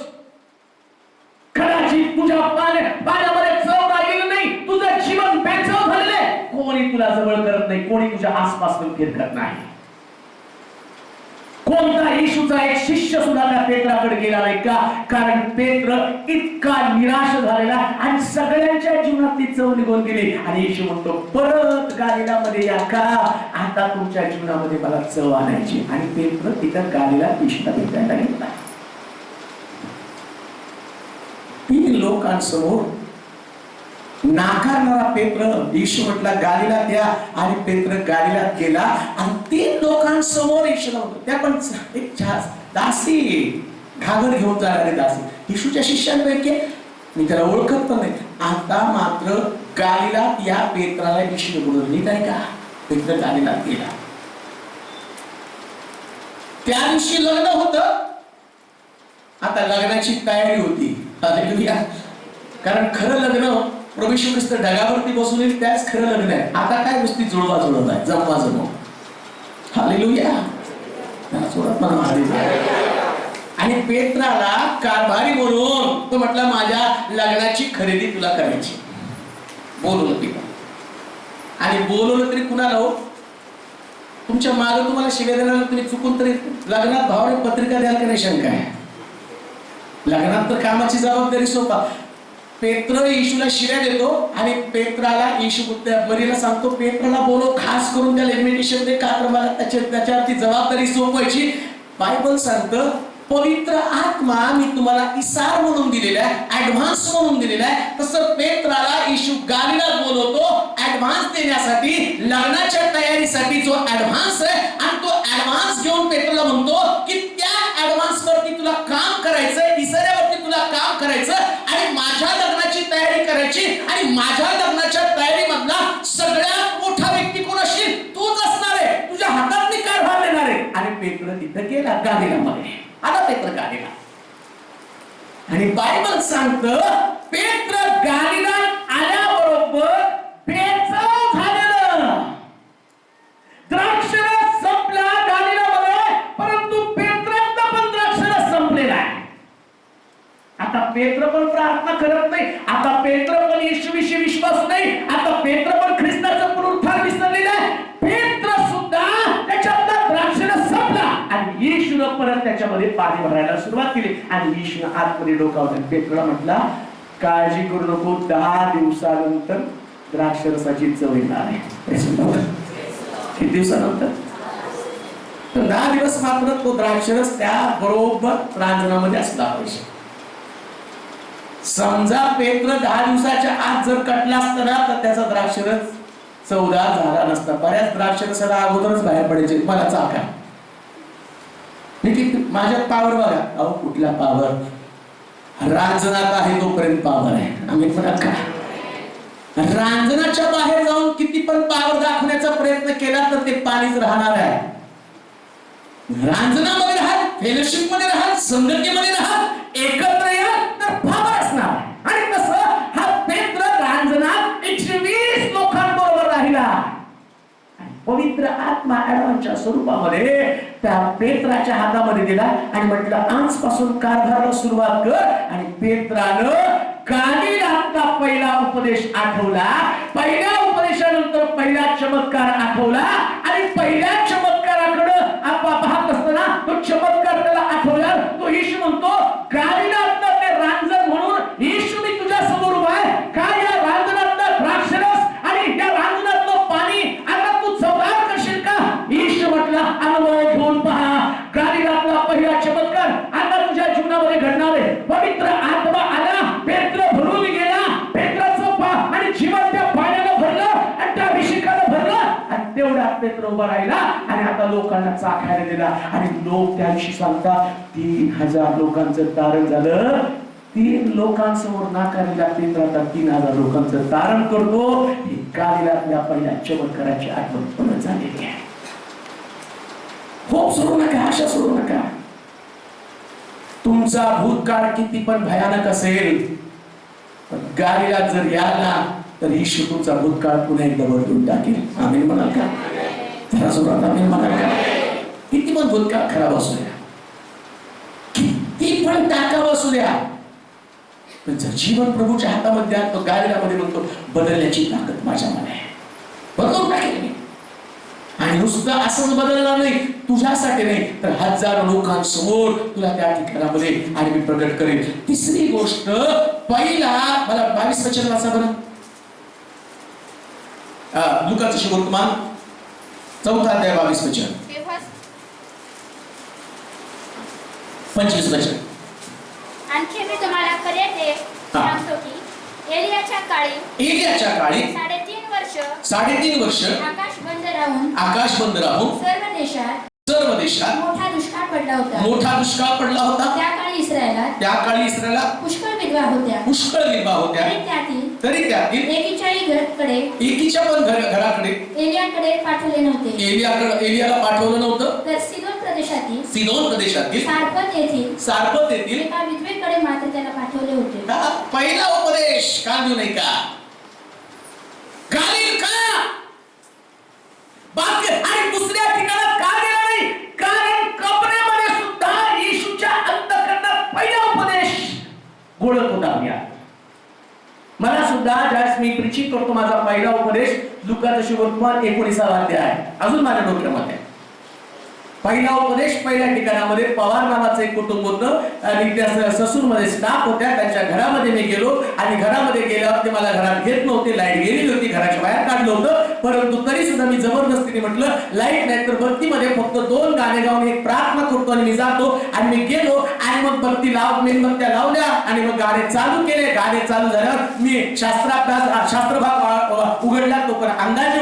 कदाचित तुझ्या पाण्यामध्ये चव राहिलेली नाही, तुझं जीवन बेचव झालेलं आहे. कोणी तुला जवळ करत नाही, कोणी तुझ्या आसपास फिरकत नाही. कोणता येशूचा एक शिष्य सुद्धा त्या पेत्राकडे गेला नाही का? कारण पेत्र इतका निराश झालेला आणि सगळ्यांच्या जीवनातली चव निघून गेली. आणि येशू म्हणतो परत गालिलामध्ये या का, आता तुमच्या जीवनामध्ये मला चव आणायची. आणि पेत्र तिथं गालिला येशूला भेटायला गेला. 3 लोकांसमोर नाकारणारा पेत्र, येशू म्हटला गालिलात या आणि पेत्र गालिलात गेला. आणि 3 लोकांसमोर येशूला म्हणतो, त्या पण एक दासी, घागर घेऊन जाणारी दासी, येशूच्या शिष्यांपैकी मी त्याला ओळखत पण नाही. आता मात्र गालिलात या पेत्राला येशूने बोलवलं. नीट आहे का? पेत्र गालिलात गेला. त्या दिवशी लग्न होतं, आता लग्नाची तयारी होती. हालेलुया. कारण खरं लग्न प्रभू येशू ख्रिस्त ढगावरती बसून येईल, त्याच खरं लग्न आहे. आता काय नुसती जुळवा जुळत आहे, जमवा जमव. हालेलुया. त्याला सोडत मला हालेलुया. आणि पेत्राला कारभारी म्हणून तो म्हटला माझ्या लग्नाची खरेदी तुला करायची. बोलवलं तिला. आणि बोलवलं तरी कुणाला हो? तुमच्या मागे तुम्हाला शिव्या देणार, तुम्ही चुकून तरी लग्नात भावने पत्रिका द्याल का नाही शंका आहे. लग्नात तर कामाची जबाबदारी सोपा. पेत्र येशूला शिव्या देतो आणि पेत्राला येशू मरीला सांगतो पेत्राला बोलव, खास करून त्याला इन्व्हिटेशन दे, का तर मला त्याच्यावरती जबाबदारी सोपवायची. बायबल सांगतं पवित्र आत्मा मी तुम्हाला इसार म्हणून दिलेला आहे, ऍडव्हान्स म्हणून दिलेला आहे. तसं पेत्राला येशू गालिलात बोलवतो ऍडव्हान्स देण्यासाठी, लग्नाच्या तयारीसाठी जो ऍडव्हान्स आहे. आणि तो ऍडव्हान्स घेऊन पेत्राला म्हणतो की त्या ऍडव्हान्स वरती तुला काम करायचं, इसाऱ्यावरती तुला काम करायचं आणि माझ्या लग्नाची तयारी करायची. आणि माझ्या लग्नाच्या तयारीमधला सगळ्यात मोठा व्यक्ती कोण असेल? तूच असणार आहे. तुझ्या हातात मी कारभार देणार आहे. आणि पेत्र तिथं गेला गालिलामध्ये. आला पेत्र गालिला. आणि बायबल सांगतं पेत्र गालिलात आल्याबरोबर बेचव झालेलं. द्राक्षरस संपला गालिलामध्ये, परंतु पेत्रातला पण द्राक्षरस संपलेला आहे. आता पेत्र पण प्रार्थना करत नाही. आता पेत्र पण येशूविषयी विश्वास नाही. आता पेत्र पण ख्रिस्ताचं पुनरुत्थान विसरलेलं आहे. पेत्र सुद्धा त्याच्यातला द्राक्षरस संपला आणि येशूनं परत त्याच्यामध्ये पाणी भरायला सुरुवात केली. आणि येशूनं आतमध्ये डोकावलं. पेत्रला म्हटला काळजी करू नको, 10 दिवसानंतर द्राक्षरसाची चव येणार आहे. किती दिवसानंतर? तर 10 दिवस मात्र तो द्राक्षरस त्या बरोबर रांजणामध्ये असला पाहिजे. समजा पेत्र 10 दिवसाच्या आत जर कटला असता ना तर त्याचा द्राक्षरस चवदार झाला नसता. बऱ्याच द्राक्षरसाला अगोदरच बाहेर पडायचे. मला चाका माझ्या पावर बघा. अहो कुठला पावर? रांजणात आहे तोपर्यंत पावर आहे. आम्ही पण का रांजणाच्या बाहेर जाऊन किती पण पावर दाखवण्याचा प्रयत्न केला तर ते पाणीच राहणार आहे. रांजणामध्ये राहा, फेलोशिप मध्ये राहा, संगतीमध्ये राहा, एकत्र या तर पावर असणार. आणि तसं हा पेत्र रांजणात 120 लोकांबरोबर राहिला. पवित्र आत्मा ऍडव्हान्सच्या स्वरूपामध्ये त्या पेत्राच्या हातामध्ये दिला आणि म्हटलं आजपासून कारभाराला सुरुवात कर. आणि पेत्रानं गालिलातला पहिला उपदेश आठवला. पहिल्या उपदेशानंतर पहिला चमत्कार आठवला. आणि पहिल्या चमत्काराकडे आपण पाहत असताना तो चमत्कार त्याला आठवला. तो येशू म्हणतो गालिलातला ते रांजण म्हणून येशू मी तुझ्या समोर उभा आहे. काय या रांजणातला द्राक्षरस आणि या रांजणातलं पाणी आता तू चवदार करशील का? येशू म्हटला अनुभव घेऊन पहा. गालिलातला पहिला चमत्कार आता तुझ्या जीवनामध्ये घडणार आहे. पवित्र आत्मा आला, पेत्र भरून गेला. पेत्राचं आणि जीवन त्या पाण्यानं भरलं आणि त्या अभिषेकानं भरलं. आणि तेवढ्यात पेत्र उभा राहिला आणि आता लोकांना चाखायला दिला. आणि लोक त्या दिवशी सांगतात 3000 लोकांचं तारण झालं. 3 लोकांसमोर नाकारलेला पेत्र आता 3000 लोकांचं तारण करतो. ही गालिलातल्या पहिल्या चमत्काराची आठवण पण झालेली आहे. होप सोडू नका, आशा सोडू नका. तुमचा भूतकाळ किती पण भयानक असेल, पण गालिलात जर याला तर येशू तुमचा भूतकाळ पुन्हा एकदा बदलून टाकेल. आम्ही म्हणाल का? जरा जोरात आम्ही म्हणाल का? किती पण भूतकाळ खराब असू द्या, किती पण टाकावं असू द्या, पण जर जीवन प्रभूच्या हातामध्ये तो गालिलामध्ये म्हणतो बदलण्याची ताकद माझ्यामध्ये आहे. बदलून टाकेल मी. आणि नुसतं असंच बदलणार नाही, तुझ्यासाठी नाही तर हजारो लोकांसमोर तुला त्या ठिकाणामध्ये आणि मी प्रगट करेन. तिसरी गोष्ट, पहिला मला 22 वचन वाचा बरं. लुकाचं शुभवर्तमान 4 अध्याय 22 वचन, 25 वचन. आणखी मी तुम्हाला खरे ते सांगतो की एलियाच्या काळी 3.5 वर्ष आकाश बंद राहून सर्व देशात मोठा दुष्काळ पडला होता. त्या काळी इस्रायलात पुष्कळ विधवा होत्या. तरी त्यातील एकीच्या पण घराकडे एलियाला पाठवलं नव्हतं. तर सिदोन प्रदेशातील सारपत येथील एका विधवेकडे मात्र त्याला पाठवले होते. पहिला उपदेश का देऊ नाही का? बाकी आणि दुसऱ्या ठिकाणी का गेला नाही? कारण कबरेमध्ये सुद्धा येशूच्या अंतःकरणात पहिला उपदेश गोळत होता. मला सुद्धा ज्यावेळेस मी प्रीचिंग करतो माझा पहिला उपदेश लुकाचं शुभवर्तमान 19 अध्याय आहे. अजून माझ्या डोक्यामध्ये पहिला उपदेश पहिल्या ठिकाणामध्ये पवार नावाचं एक कुटुंब होतं आणि त्या ससूरमध्ये स्टाफ होत्या. त्यांच्या घरामध्ये मी गेलो आणि घरामध्ये गेल्यावर ते मला घरात घेत नव्हते. लाईट गेलेली होती, घराच्या बाहेर काढलं होतं. परंतु तरी सुद्धा मी जबरदस्तीने म्हटलं लाईट नाही तर बत्तीमध्ये फक्त 2 गाणे गाऊन एक प्रार्थना करतो आणि मी जातो. आणि मी गेलो आणि मग बत्ती मेणबत्त्या लावल्या आणि मग गाणे चालू केले. गाणे चालू झाल्यावर मी शास्त्रभाग उघडला, तो पण अंदाजे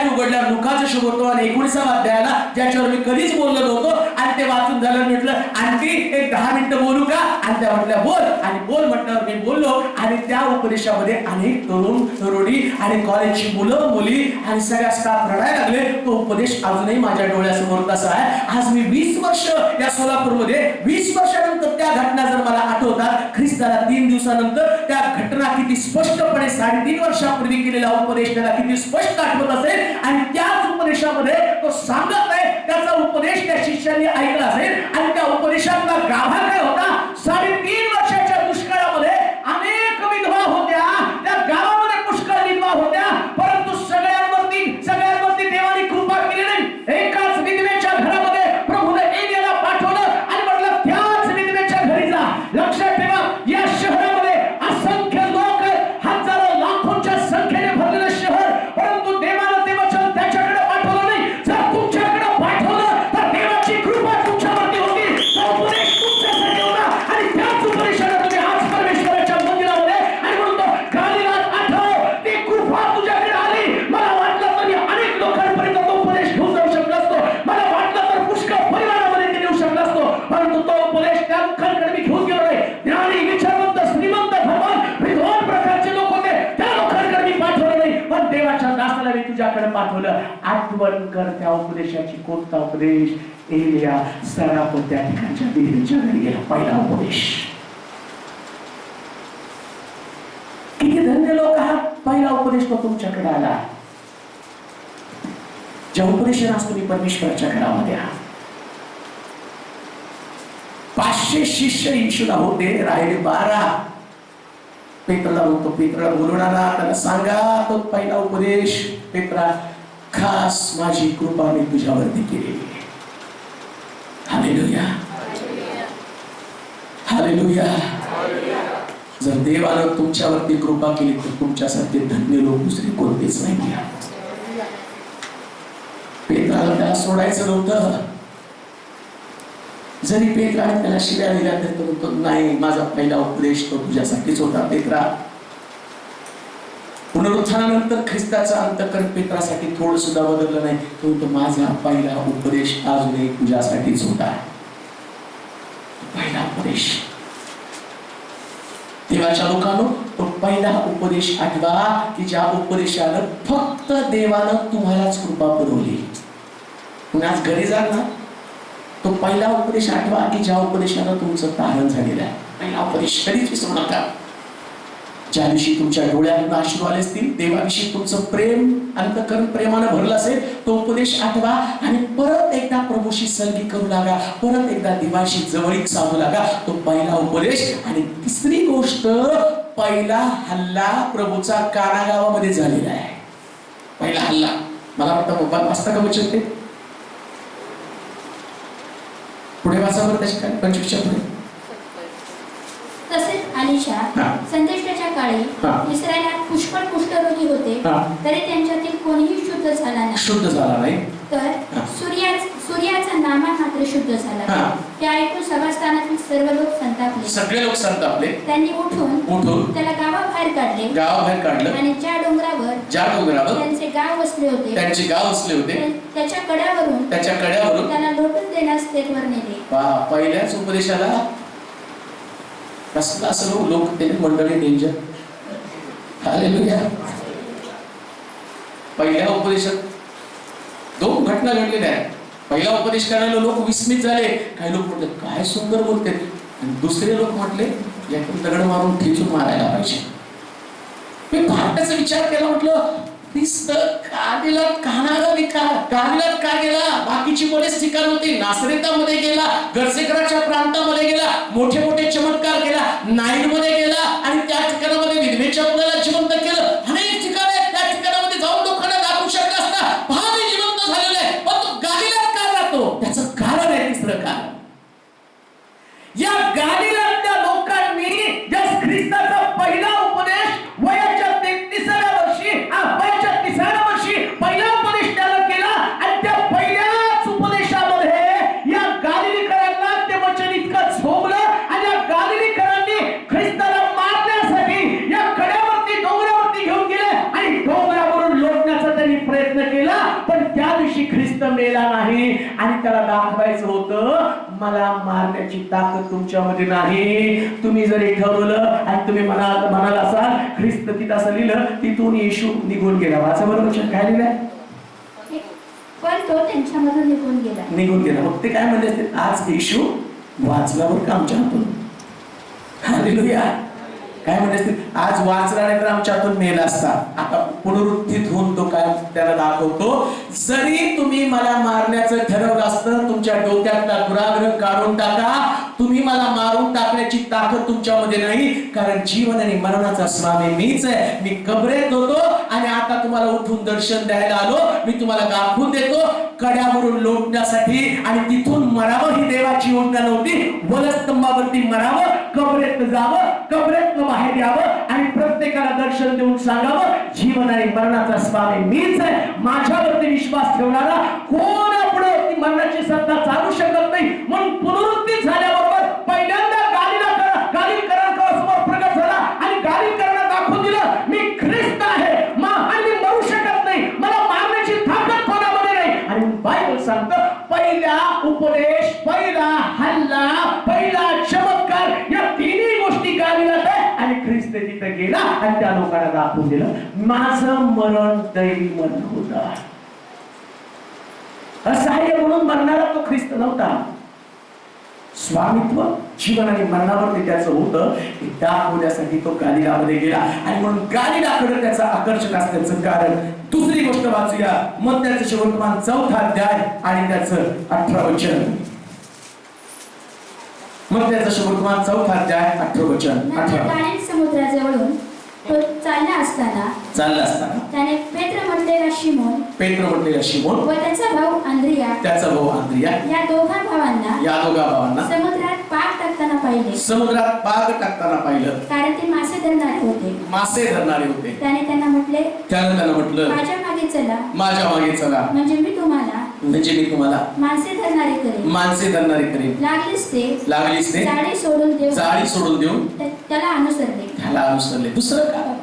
उघडला लुकाचं शुभवर्तमान 19 अध्यायाला, ज्याच्यावर मी कधीच बोललो नव्हतो. आणि ते वाचून झालं. म्हटलं आणखी एक 10 मिनिटं बोलू का? आणि त्या म्हटल्या बोल. आणि बोल म्हटल्यावर मी बोललो. आणि त्या उपदेशामध्ये अनेक तरुण तरुणी आणि कॉलेजची मुलं मुली आणि सगळ्या स्टाफ रडायला लागले. तो उपदेश अजूनही माझ्या डोळ्यासमोर तसा आहे. आज मी 20 वर्ष या सोलापूरमध्ये, 20 वर्षानंतर त्या घटना जर मला आठवतात, ख्रिस्ताला 3 दिवसानंतर त्या घटना किती स्पष्टपणे 3.5 वर्षापूर्वी केलेला उपदेश त्याला किती स्पष्ट आठवत असेल. आणि त्याच उपदेशामध्ये तो सांगत आहे, त्याचा उपदेश त्या शिष्यांनी ऐकला असेल. आणि त्या उपदेशातला गाभा काय होता? 3.5 वर्षाच्या दुष्काळामध्ये अनेक विधवा होत्या. त्या गावामध्ये पुष्कळ विधवा होत्या. परंतु सगळ्यांवरती देवाने कृपा केली नाही. एकाच विधवेच्या घरामध्ये प्रभूने एलियाला पाठवलं आणि म्हटलं त्याच विधवेच्या घरी जा. लक्षात ठेवा, या शहरामध्ये असंख्य लोक, हजारो लाखोंच्या संख्येने भरलेलं शहर, परंतु देवानं ते वचन त्याच्याकडे पाठवलं नाही. जर तुमच्याकडे पाठवलं तर देवाची कृपा तुमच्यावरती होती. तो उपदेश तुमच्यासाठी होता आणि त्याच उपदेशाने तुम्ही आज परमेश्वराच्या मंदिरामध्ये आणि म्हणतो गालिलात आठव, ती कृपा तुझ्याकडे आली. मला वाटलं तर मी अनेक लोकांपर्यंत तो उपदेश घेऊन जाऊ शकलो असतो. मला वाटलं तर पुष्कळ परिवारामध्ये ते नेऊ शकलो असतो. परंतु तो उपदेश त्या लोकांकडे मी घेऊन गेलो नाही. ज्ञानी, विचारवंत, श्रीमंत, धनवान, विद्वान प्रकारचे लोक होते, त्या लोकांकडे मी पाठवलं नाही. पण देवाच्या दासाला मी तुझ्याकडे पाठवलं. आठवण कर त्या उपदेशाची. कोणता उपदेश? एलिया सराफ त्या ठिकाणच्या विहिरीच्या घरी गेला. पहिला उपदेश. किती धन्य लोक आहात, पहिला उपदेश तो तुमच्याकडे आला. ज्या उपदेशाने तुम्ही परमेश्वराच्या घरामध्ये आहात. 500 शिष्य येशूला होते, राहिले 12. पेत्राला बोलतो, पेत्राला बोलून आला, त्याला सांगा तो पहिला उपदेश. पेत्रा, खास माझी कृपा मी तुझ्यावरती केलेली आहे. Hallelujah, hallelujah. जर देवानं तुमच्यावरती कृपा केली तर तुमच्यासारखे धन्य लोक दुसरे कोणतेच नाही. पेत्राला त्याला सोडायचं नव्हतं. जरी पेत्राने त्याला शिव्या दिल्या तरी तो म्हणतो नाही, माझा पहिला उपदेश तो तुझ्यासाठीच होता. पेत्रा, पुनरुत्थानानंतर ख्रिस्ताचा अंतःकरण पेत्रासाठी थोडं सुद्धा बदललं नाही. तो म्हणतो माझा पहिला उपदेश अजूनही तुझ्यासाठीच होता. पहिला उपदेश. देवाच्या लोकांनो, तो पहिला उपदेश आठवा की ज्या उपदेशानं फक्त देवानं तुम्हालाच कृपा पुरवली. तुम्ही आज घरी जाल ना, तो पहिला उपदेश आठवा की ज्या उपदेशानं तुमचं तारण झालेलं आहे. पहिला उपदेश कधीच विसरू नका. ज्या दिवशी तुमच्या डोळ्यातून अश्रू आले असतील, देवाविषयी तुमचं प्रेम अंतःकरण प्रेमानं भरलं असेल, तो उपदेश आठवा आणि परत एकदा प्रभूशी सलगी करू लागा. परत एकदा देवाशी जवळीक साधू लागा. तो पहिला उपदेश. आणि तिसरी गोष्ट, पहिला हल्ला प्रभूचा काना गावामध्ये झालेला आहे. पहिला हल्ला. मला वाटतं मोबाईल वाचता का वचन ते? पुढे वाचावर त्याच्या काय 25च्या पुढे. तसेच अलीशा संदेशाच्या काळी इस्रायलात पुष्कळ कुष्ठरोगी होते, तरी त्यांच्यातील कोणीही शुद्ध झाला नाही. तर सूर्याचा नामा मात्र शुद्ध झाला. ते ऐकून सभास्थानातील सर्व लोक संतापले. सगळे लोक संतापले. त्यांनी उठून त्याला गावाबाहेर काढले आणि ज्या डोंगरावर त्यांचे गाव वसले होते त्याच्या कड्यावरून त्याला लोटून देण्यास तेथवर नेले. पहिल्याच उपदेशाला कसला सर्व लोक त्याने मंडळी डेंजर. हालेलुया. पहिल्या उपदेशात 2 घटना घडलेल्या आहेत. पहिला उपदेश करायला लोक विस्मित झाले. काही लोक म्हटले काय सुंदर बोलते, आणि दुसरे लोक म्हटले यातून दगड मारून ठेचून मारायला पाहिजे. मी भारताचा विचार केला, म्हटलं गालिलात का गेला? बाकीची बरेच ठिकाण होती. नासरेतामध्ये गेला, गरसेकराच्या प्रांतामध्ये गेला, मोठे मोठे चमत्कार केला, नाईनमध्ये गेला आणि त्या ठिकाणामध्ये विधवेच्या मुलाला जिवंत केलं. अनेक ठिकाणी त्या ठिकाणामध्ये जाऊन लोकांना दाखवू शकला असता, पहा मी जिवंत झालेलो आहे. पण तो गालिलात का जातो? त्याचं कारण आहे तिसरं कारण. या गालिलातल्या लोकांनी ज्या ख्रिस्ताचा पहिला उपदेश वयाच्या 33व्या वर्षी पहिला उपदेश त्याला केला आणि त्या पहिल्याच उपदेशामध्ये या गालिलीकरांना ते वचन इतकं झोपलं आणि या गालिलीकरांनी ख्रिस्ताला मारण्यासाठी या कड्यावरती डोंगरावरती घेऊन गेले आणि डोंगरावरून लोटण्याचा त्यांनी प्रयत्न केला. पण त्या दिवशी ख्रिस्त मेला नाही आणि त्याला दाखवायचं होतं मला मारण्याची ताकद तुमच्यामध्ये नाही. तुम्ही जर हे ठरवलं आणि तुम्ही म्हणाल असाल ख्रिस्त तिथं असं लिहिलं तिथून येशू निघून गेला. वाचा बरोबर काय लिहिलंय? पण तो त्यांच्यामधून निघून गेला. मग ते काय म्हणले असते आज येशू वाचला बरं का आमच्या हातून. हालेलुया. काय म्हणले असते आज वाचला नाही तर आमच्या हातून मेला असता. आता पुनरुत्थित होऊन तो काय त्याला दाखवतो, जरी तुम्ही मला मारण्याचं ठरवलं असतं तुमच्या डोक्यातला दुराग्रह काढून टाका. तुम्ही मला मारून टाकण्याची ताकद तुमच्यामध्ये नाही, कारण जीवन आणि मरणाचा स्वामी मीच आहे. मी कबरेत होतो आणि आता तुम्हाला उठून दर्शन द्यायला आलो. मी तुम्हाला दाखवून देतो कड्यावरून लोटण्यासाठी आणि तिथून मरावं ही देवाची योजना नव्हती. वलस्तंभावरती मरावं, कबरेत जावं, कबरेत बाहेर यावं आणि प्रत्येकाला दर्शन देऊन सांगावं जीवन आणि मरणाचा स्वामी मीच आहे. माझ्यावरती विश्वास ठेवणारा कोण पुढे मरणाची सत्ता चालू शकत नाही. म्हणून पुनरुत्थित झाल्याबरोबर पहिल्यांदा गालिलकरांसमोर प्रगट झाला आणि गालिलकरांना दाखवून दिलं मी ख्रिस्त आहे आणि मी मरू शकत नाही, मला मारण्याची ताकद कोणामध्ये नाही. आणि बायबल सांगतं पहिला उपदेश, पहिला हल्ला, पहिला चमत्कार या तिन्ही गोष्टी गालिलात आहे आणि ख्रिस्त तिथे गेला आणि त्या लोकांना दाखवून दिलं माझं मरण दैवी मरण होतं. असहाय्य म्हणून मरणारा तो ख्रिस्त नव्हता. स्वामित्व जीवन आणि मरणावरती त्याचं होतं हे दाखवण्यासाठी तो गालिलामध्ये गेला आणि म्हणून गालिलाकडे त्याचं आकर्षण असण्याचं कारण. दुसरी गोष्ट वाचूया मत्तयाचं सुवर्तमान 4था अध्याय आणि त्याचं 18 वचन. मत्तयाचं सुवर्तमान 4था अध्याय 18 वचन. गालिल समुद्राजवळून तो चालला असताना त्याने पेत्र म्हटलेला शिमोन व त्याचा भाऊ आंद्रिया या दोघा भावांना समुद्रात पाग टाकताना पाहिलं, कारण ते मासे धरणारे होते. त्याने त्यांना म्हटलं माझ्या मागे चला म्हणजे मी तुम्हाला मासे धरणारे करेन. लागलीच ते जाळी सोडून देऊन त्याला अनुसरले. दुसरं कारण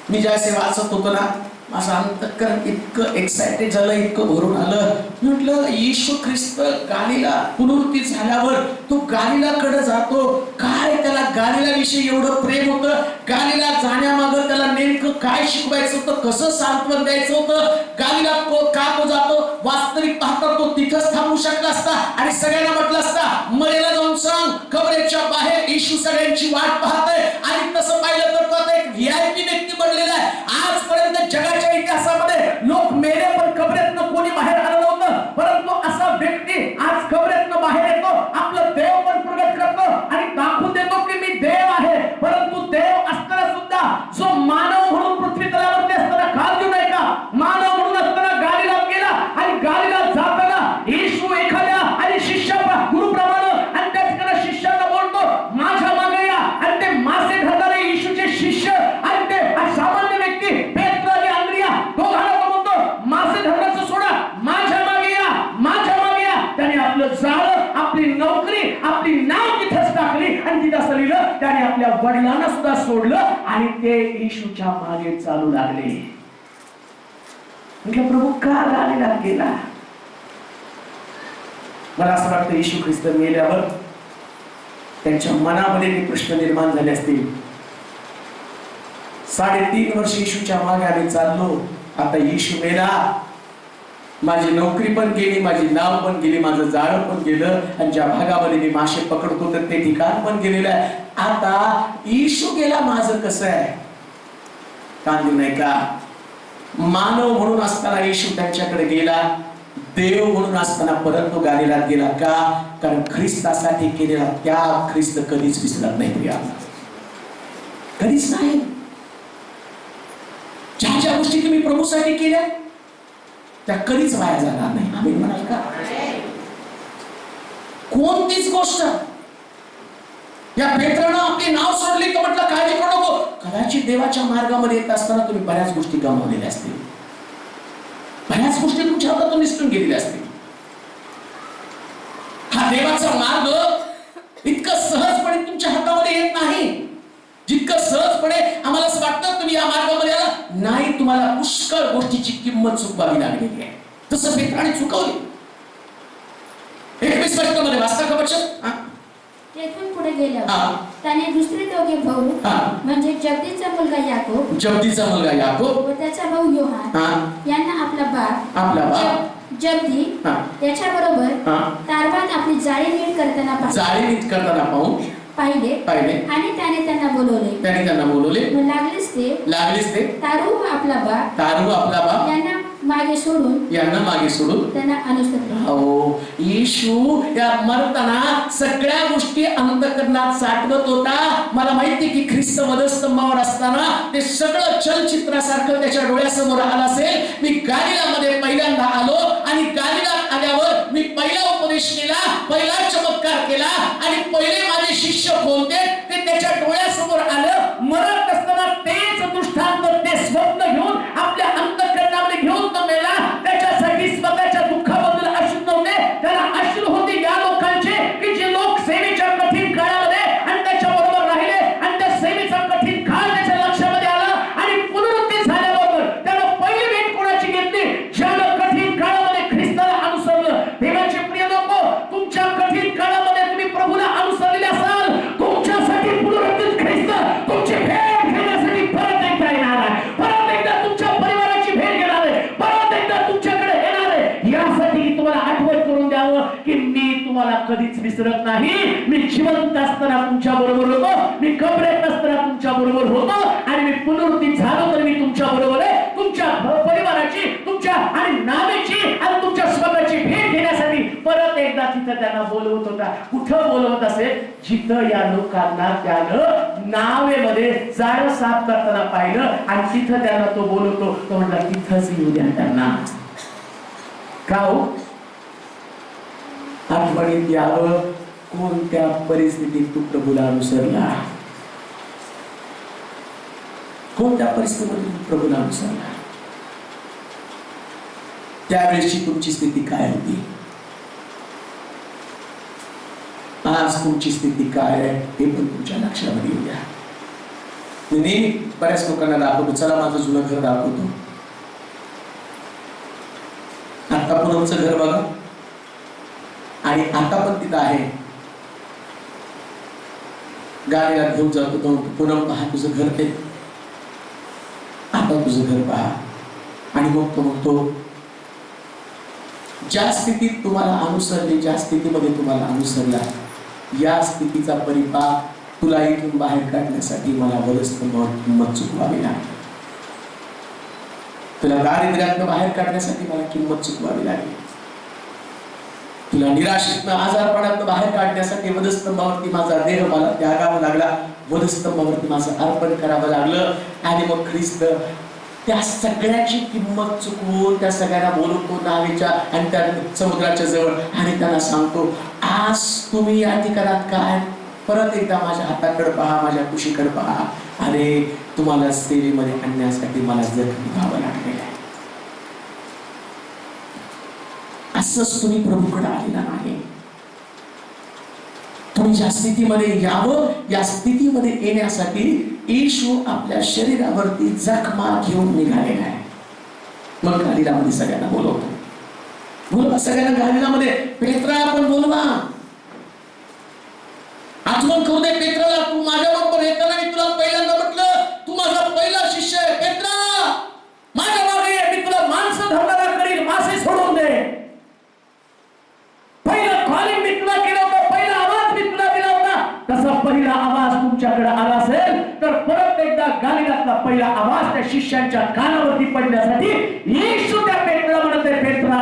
मी ज्यावेळेस वाचत होतो ना माझं अंतःकरण इतकं एक्साइटेड झालं, इतकं भरून आलं. म्हटलं येशू ख्रिस्त गालिला पुनरुत्थित झाल्यावर तो गालिलाकडे जातो. काय त्याला गालिलाविषयी एवढं प्रेम होतं, गालिला जाण्यामागं त्याला नेमकं काय शिकवायचं होतं, कसं सांत्वन द्यायचं होतं, गालिला का तो जातो. वास्तविक पाहता तो तिथंच थांबू शकला असता आणि सगळ्यांना म्हटलं असता मरेला जाऊन सांग कबरेच्या बाहेर येशू सगळ्यांची वाट पाहतोय. आणि तसं पाहिलं तर तो आता एक व्हीआयपी व्यक्ती बनलेला आहे. आजपर्यंत जगाच्या इतिहासामध्ये लोक मेले पण कबरेतनं कोणी बाहेर आलं नव्हतं, परंतु असा व्यक्ती आज कबरेतनं बाहेर येतो, आपलं देव पण प्रगट करतो आणि दाखवून देतो की मी देव आहे. परंतु देव असताना सुद्धा जो मानव म्हणून पृथ्वी तलावरती असताना खाल देऊ नये का, मानव म्हणून असताना गालिलात गेला आणि गालिलात जाताना येशू एखाद्या आणि गुरुप्रमाणे आणि त्या ठिकाणी शिष्याला बोलतो माझ्या मागे या आणि ते मासे धरणारे येशूचे शिष्य आणि ते सामान्य व्यक्ती पेत्र आणि आंद्रिया दोघांना बोलतो मासे धरण्याचं सोडा, माझ्या मागे या. त्याने आपलं जाळं, आपली नोकरी, आपली नाव तिथंच टाकली आणि तिथं असं लिहिलं त्याने आपल्या वडिलांना सुद्धा सोडलं आणि ते येशूच्या मागे चालू लागले. म्हटलं प्रभू का गालिलात गेला? मला असं वाटतं येशू ख्रिस्त मेल्यावर त्यांच्या मनामध्ये ते प्रश्न निर्माण झाले असतील. 3.5 वर्ष येशूच्या मागे आम्ही चाललो, आता येशू मेला, माझी नोकरी पण गेली, माझी नाव पण गेली, माझं जाळं पण गेलं आणि ज्या भागामध्ये मी मासे पकडतो तर ते ठिकाण पण गेलेलं आहे. आता येशू गेला, माझं कसं आहे? कांदील नाही का? मानव म्हणून असताना येशू त्यांच्याकडे गेला, देव म्हणून असताना परत तो गालिलात गेला का? कारण ख्रिस्तासाठी केलेला त्याग ख्रिस्त कधीच विसरत नाही प्रिया, कधीच नाही. ज्या ज्या गोष्टी तुम्ही प्रभूसाठी केल्या त्या कधीच वाया जाणार नाही. आम्ही म्हणाल का? कोणतीच गोष्ट. या पेत्रानं आपले नाव सोडले तर म्हटलं काळजी करू नको. कदाचित देवाच्या मार्गामध्ये येत असताना तुम्ही बऱ्याच गोष्टी गमावलेल्या असतील, बऱ्याच गोष्टी तुमच्या हातातून निसटून गेलेल्या असतील. हा देवाचा मार्ग इतकं सहजपणे तुमच्या हातामध्ये येत नाही जितकं सहजपणे आम्हाला असं वाटतं तुम्ही या मार्गामध्ये आला नाही. तुम्हाला पुष्कळ गोष्टीची किंमत चुकवावी लागलेली आहे. तसं पेत्राने चुकवली. 21 मध्ये वाचता का वचन? तेथून पुढे गेल्यावर त्याने दुसरे दोघे भाऊ म्हणजे जब्दीचा मुलगा याकोब व त्याचा भाऊ योहान यांना आपला बाप जब्दी त्याच्या बरोबर तारवात आपली जाळी नीट करताना पाहिले आणि त्याने त्यांना बोलवले. लागलीच ते तारू आपला बाप यांना मागे सोडून त्यांना अनुसरले. येशू या मरताना सगळ्या गोष्टी अंतःकरणात साठवत होता. मला माहिती की ख्रिस्त वधस्तंभावर असताना ते सगळं चलचित्रासारखं त्याच्या डोळ्यासमोर आलं असेल. मी गालिलामध्ये पहिल्यांदा आलो आणि गालिलात आल्यावर मी पहिला उपदेश केला, पहिला चमत्कार केला आणि पहिले माझे शिष्य कोणते ते त्याच्या डोळ्यासमोर आलं. मरत असताना तेच दृष्टांत, ते स्वप्न घेऊन आपल्या अंतःकरणामध्ये घेऊन तो मेला. त्याच्यासाठी स्वतःच्या दुःखाबद्दल अश्रू नव्हते, त्याला अश्रू होते या लोकांचे की जे लोक सेवेच्या कठीण काळामध्ये आणि त्याच्या बरोबर राहिले आणि त्या सेवेचा कठीण काळ त्याच्या लक्षामध्ये आला आणि पुनरुत्थान झाल्याबरोबर त्याला पहिली भेट कोणाची घेतली? ज्यानं कठीण काळामध्ये ख्रिस्ताला अनुसरलं. देवाचे प्रिय लोक, तुमच्या कठीण काळामध्ये तुम्ही प्रभूला अनुसरलेले असाल, तुमच्यासाठी पुनरुत्थित ख्रिस्त तुमची भेट घेण्यासाठी परत एकदा येणार आहे, परत एकदा तुमच्या परिवाराची भेट घेणार आहे, परत एकदा तुमच्याकडे येणार आहे. यासाठी की तुम्हाला आठवण करून द्यावं की मी तुम्हाला कधीच विसरत नाही. मी जिवंत असताना तुमच्या बरोबर होतो, मी कबरेत असताना तुमच्या बरोबर होतो आणि मी पुनरुत्थित झालो तर मी तुमच्या बरोबर आहे. तुमच्या परिवाराची, तुमच्या आणि नावेची आणि तुमच्या स्वतःची भेट घेण्यासाठी परत एकदा तिथं त्यांना बोलवत होता. कुठं बोलवत असेल? जिथं या लोकांना त्यानं नावेमध्ये जाळं साफ करताना पाहिलं आणि तिथं त्यांना तो बोलवतो. तो म्हटला तिथंच येऊ द्या त्यांना. का हो? आठवणीत यावं कोणत्या परिस्थितीत तू प्रभूला अनुसरला, कोणत्या परिस्थितीमध्ये तू प्रभूला अनुसरला, त्यावेळेची तुमची स्थिती काय होती, आज तुमची स्थिती काय आहे हे पण तुमच्या लक्षामध्ये येऊ द्या. मी बऱ्याच लोकांना दाखवतो, चला माझं जुनं घर दाखवतो. आता पूनमचं घर बघा आणि आता पण तिथं आहे. गाडीला घेऊन जातो तो, पूनम पहा तुझं घर ते, आता तुझं घर पहा. आणि मग तो म्हणतो ज्या स्थितीत तुम्हाला अनुसरले, ज्या स्थितीमध्ये तुम्हाला अनुसरला, या स्थितीचा परिपाक तुला इथून बाहेर काढण्यासाठी मला वधस्तंभावर किंमत चुकवावी लागली. तुला दारिद्र्यातनं बाहेर काढण्यासाठी मला किंमत चुकवावी लागली. तुला निराशेतनं, आजारपणातनं बाहेर काढण्यासाठी वधस्तंभावरती माझा देह मला त्यागावा लागला, वधस्तंभावरती माझं अर्पण करावं लागलं. आणि मग ख्रिस्त त्या सगळ्याची किंमत चुकवून त्या सगळ्यांना बोलवतो नावेच्या आणि त्या समुद्राच्या जवळ आणि त्यांना सांगतो आज तुम्ही या ठिकाणात काय, परत एकदा माझ्या हाताकडे पहा, माझ्या कुशीकडे पहा. अरे तुम्हाला सेवेमध्ये आणण्यासाठी मला जखमी व्हावं लागलेलं आहे. असंच तुम्ही प्रभूकडे आलेला नाही. तुम्ही ज्या स्थितीमध्ये यावं, या स्थितीमध्ये येण्यासाठी येशू आपल्या शरीरावरती जखमा घेऊन निघालेला आहे. मग गालिलामध्ये सगळ्यांना बोलवतो. बोलवा सगळ्यांना गालिलामध्ये. पेत्रा आपण बोलवा. आठवण करू दे पेत्राला, तू माझ्याबरोबर येताना मी तुला पहिल्यांदा म्हटलं तू माझा पहिला शिष्य आहे. पेत्रा माझ्या मागे, मी तुला माणसं धरणारा करील, मासे सोडून दे. पहिलं कॉलिंग मी तुला केलं होतं, पहिला आवाज मी तुला दिला होता. तसा पहिला आवाज तुमच्याकडे आला असेल तर परत एकदा गालिलातला पहिला आवाज त्या शिष्यांच्या कानावरती पडण्यासाठी येशू त्या पेत्राला म्हणते, पेत्रा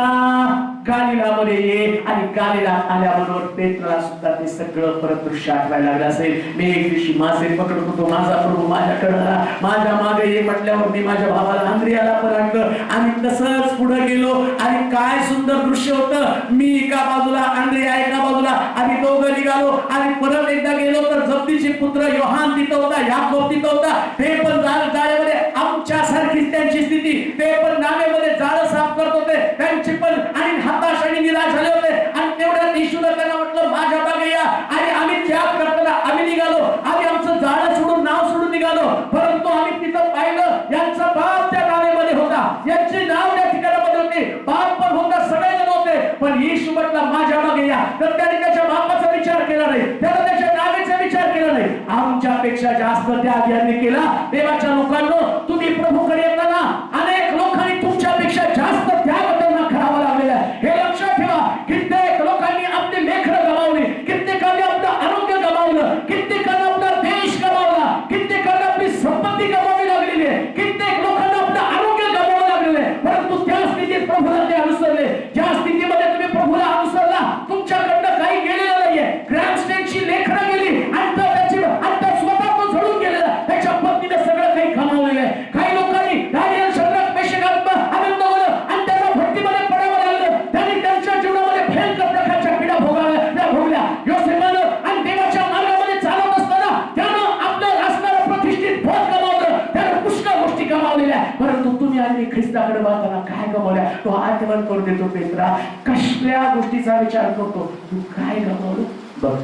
गालिलामध्ये ये. आणि गालिलात आल्याबरोबर पेत्राला सुद्धा ते सगळं परत दृश्य आठवायला लागलं असेल. मी एक दिवशी मासे पकडत होतो, माझा प्रभू माझ्याकडे आला, माझ्या मागे ये म्हटल्यावर मी माझ्या भावाला अंद्रियाला पण आणलं. आणि तसंच पुढे गेलो आणि काय सुंदर दृश्य होतं. मी एका बाजूला, अंद्रिया एका बाजूला, आम्ही दोघं निघालो. आणि परत एकदा गेलो तर जब्दीचे पुत्र योहान तिथं होता, याकोब तिथं होता. ते पण जाळ्यामध्ये आमच्या सारखीच त्यांची स्थिती, ते पण नावेमध्ये जाळं साफ करत होते, त्यांची पण आणि हताश आणि निराश झाले होते. आणि तेवढ्यात येशूने त्यांना म्हटलं, माझ्या मागे या. आणि आम्ही त्याग करताना आम्ही निघालो, आम्ही आमचं जाळं सोडून, नाव सोडून निघालो. परंतु आम्ही तिथं पाहिलं, यांचा बाप त्या नावेमध्ये होता, यांचे नाव त्या ठिकाणामध्ये होते, बाप पण होता, सगळेजण होते. पण येशू म्हटला, माझ्या मागे या. तर त्याने त्याच्या बापाचा विचार केला नाही, त्याने त्याच्या नावेचा विचार केला नाही. आमच्यापेक्षा जास्त त्याग यांनी केला. देवाच्या लोकांनो, तुम्ही प्रभूकडे येताना अनेक लोकांनी तुमच्यापेक्षा जास्त त्याग त्यांना करावा लागलेला आहे. हे लक्षात ठेवा. कित्येक लोकांनी आपली लेकरं गमावली, कित्येकांनी आपलं आरोग्य गमावलं, कित्येकांना आपला देश गमावला, कित्येकांना आपली संपत्ती गमावी लागलेली आहे, कित्येक लोकांना आपलं आरोग्य गमावं लागलेलं आहे. परंतु त्या स्थितीत प्रभूला ते अनुसरले. ज्या स्थितीमध्ये तुम्ही प्रभूला अनुसरला, तुमच्याकडनं काही गेलेलं नाहीये. ग्रॅमस्टेनची लेकरं गेली आणि त्याची आता स्वतः तो झडून गेलेला, त्याच्या पत्नीने सगळं काही गमावलेलं आहे. काही लोकांनी दानियल, शद्रक, मेशक, अबेदनगोला आणि त्यांना भट्टीमध्ये पडावं लागलं. त्यांनी त्यांच्या जीवनामध्ये भयंकर प्रकारच्या पीडा भोगल्या. योसेफानं आणि देवाच्या मार्गामध्ये चालत असताना त्यानं आपलं असणारं प्रतिष्ठित पद गमावलं, त्यानं पुष्कळ गोष्टी गमावलेल्या. परंतु तुम्ही आणि ख्रिस्ताकडे पाहताना काय गमावल्या? तो आठवण करून देतो. पेत्रा कसल्या गोष्टीचा विचार करतो? तू काय गमावलं बघ.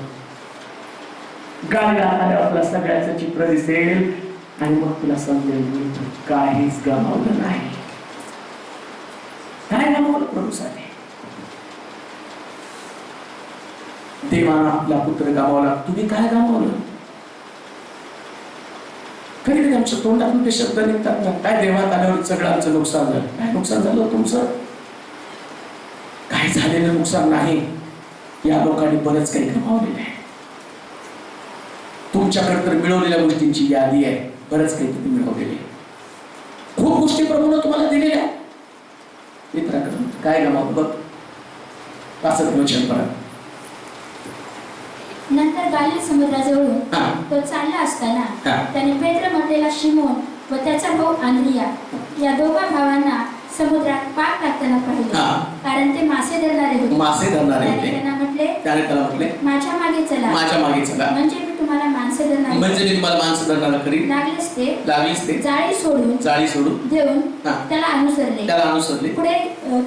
गालिलात आल्यावर तुला सगळ्याचं चित्र दिसेल आणि मग तुला समजेल मी तू काहीच गमावलं नाही. काय गमावलं प्रभूसाठी? देवानं आपला पुत्र गमावला, तुम्ही काय गमावलं? कधी कधी आमच्या तोंडातून ते शब्द निघतात ना, काय देवात आल्यावर सगळं आमचं नुकसान झालं. काय नुकसान झालं तुमचं? काही झालेलं नुकसान नाही. या लोकांनी बरंच काही गमावलेलं आहे. तुमच्याकडे तर मिळवलेल्या गोष्टींची यादी आहे, बरंच काही तुम्ही मिळवलेले. खूप गोष्टी प्रभूने तुम्हाला दिलेल्या. मित्राकडून काय गमावलं बघ. वाचत वचन परत. नंतर गालिल समुद्राजवळून तो चालला असताना त्याने पेत्र म्हटलेला शिमोन व त्याचा भाऊ आंद्रिया या दोघा भावांना समुद्रात पाक टाकताना पाहिले, कारण ते मासे धरणारे होते. त्याने त्याला म्हटले, माझ्या मागे चला, म्हणजे मी तुम्हाला माणसे धरणार करीन. लागलीच ते जाळी सोडून देऊन त्याला अनुसरले.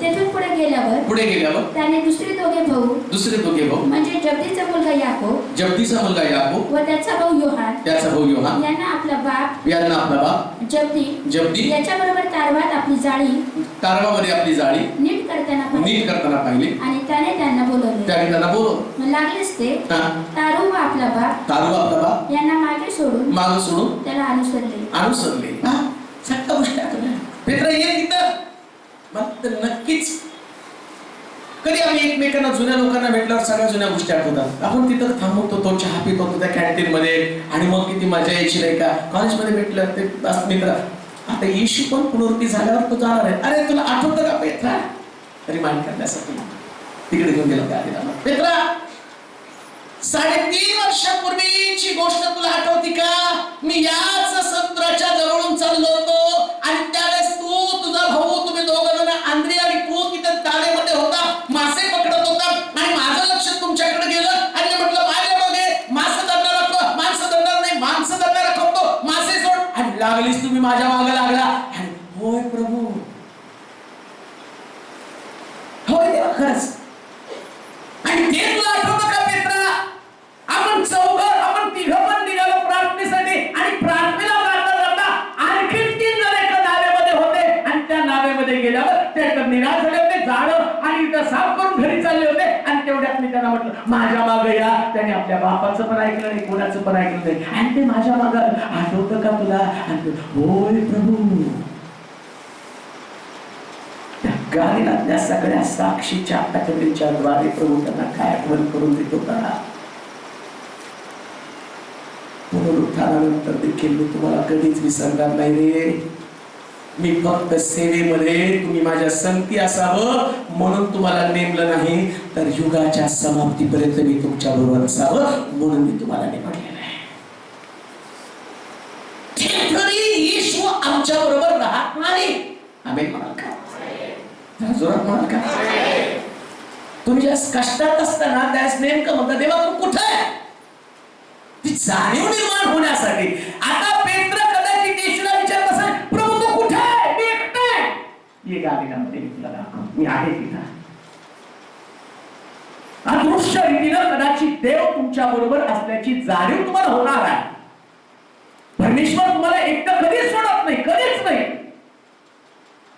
तेथून पुढे गेल्यावर त्याने दुसरे दोघे भाऊ म्हणजे जब्दीचा मुलगा याकोब व त्याचा भाऊ योहान यांना आपला बाप जब्दी याच्याबरोबर तारवामध्ये आपली जाळी नीट करताना पाहिली. आणि त्याने त्यांना बोलवले. लागलेच ते तारू व आपला बाप यांना मागे सोडून त्याला अनुसरले. सगळ्या गोष्टी पेत्र येत तिथं नक्कीच. कधी आम्ही एकमेकांना जुन्या लोकांना भेटल्यावर सगळ्या जुन्या गोष्टी आठवतात. आपण तिथं थांबवतो, तो चहा पित होतो त्या कॅन्टीन मध्ये आणि मग किती मजा यायची नाही का. कॉलेजमध्ये भेटलं ते मित्र. आता येशू पण पुनरुत्ती झाल्यावर तो जाणार आहे. अरे तुला आठवतं का पेत्रा? रिमाइंड करण्यासाठी तिकडे घेऊन गेला गालिलाला. पेत्रा 3.5 वर्षापूर्वीची गोष्ट तुला आठवती का? मी याच समुद्राच्या जवळून चाललो होतो आणि त्यावेळेस तू, तुझा भाऊ, तुम्ही दोघं जण, आंद्रिया आणि तू तिथे ताळेमध्ये होता, मासे पकडत होता आणि माझं लक्ष तुमच्याकडे गेलं आणि मी म्हटलं, माझ्या मागे मासे धरणारा माणसं धरणार नाही, माणसं धरणारा खपतो, मासे सोड. आणि लागलीच तुम्ही माझ्या मागे लागला. आणि होय प्रभू, होय देवा, खरंच. आणि ते तुला आठवतं का पेत्रा? आपण तिघं पण निघालो प्रार्थनेसाठी आणि प्रार्थनेला जाता आणखी 3 जण एका नावेमध्ये होते आणि त्या नावेमध्ये गेल्यावर ते निराश झाले होते, झाडं आणि साफ करून घरी चालले होते. आणि तेवढ्यात मी त्यांना म्हटलं, माझ्या मागे या. त्याने आपल्या बापाचं पण ऐकलं नाही, कोणाचं पण ऐकलं नाही. आणि ते माझ्या मागे आठवतं का तुला? होय प्रभू. गालिलातल्या सगळ्या साक्षीच्या आठवणीच्या द्वारे प्रभू त्यांना काय आठवण करून देतो का? पुनरुत्थानानंतर देखील मी तुम्हाला कधीच विसरणार नाही रे. मी फक्त सेवेमध्ये तुम्ही माझ्या संगती असावं म्हणून तुम्हाला नेमलं नाही, तर युगाच्या समाप्तीपर्यंत मी तुमच्या बरोबर असावं म्हणून मी तुम्हाला निवडलेलं आहे. येशू आमच्या बरोबर राहत नाही. आमेन म्हणाल का? जोरात म्हणाल का? तुम्ही ज्या कष्टात असताना त्यास नेमकं म्हणता देवा तू कुठे आहे, ती जाणीव निर्माण होण्यासाठी. आता पेत्र कदाचित येशूला विचारत असेल, प्रभू तू कुठे आहे, मी एकटा आहे. ये गालिलामध्ये मी तुला दाखव, मी आहे तिथं. अदृश्य रीतीनं कदाचित देव तुमच्या बरोबर असल्याची जाणीव तुम्हाला होणार आहे. परमेश्वर तुम्हाला एकटं कधीच सोडत नाही, कधीच नाही.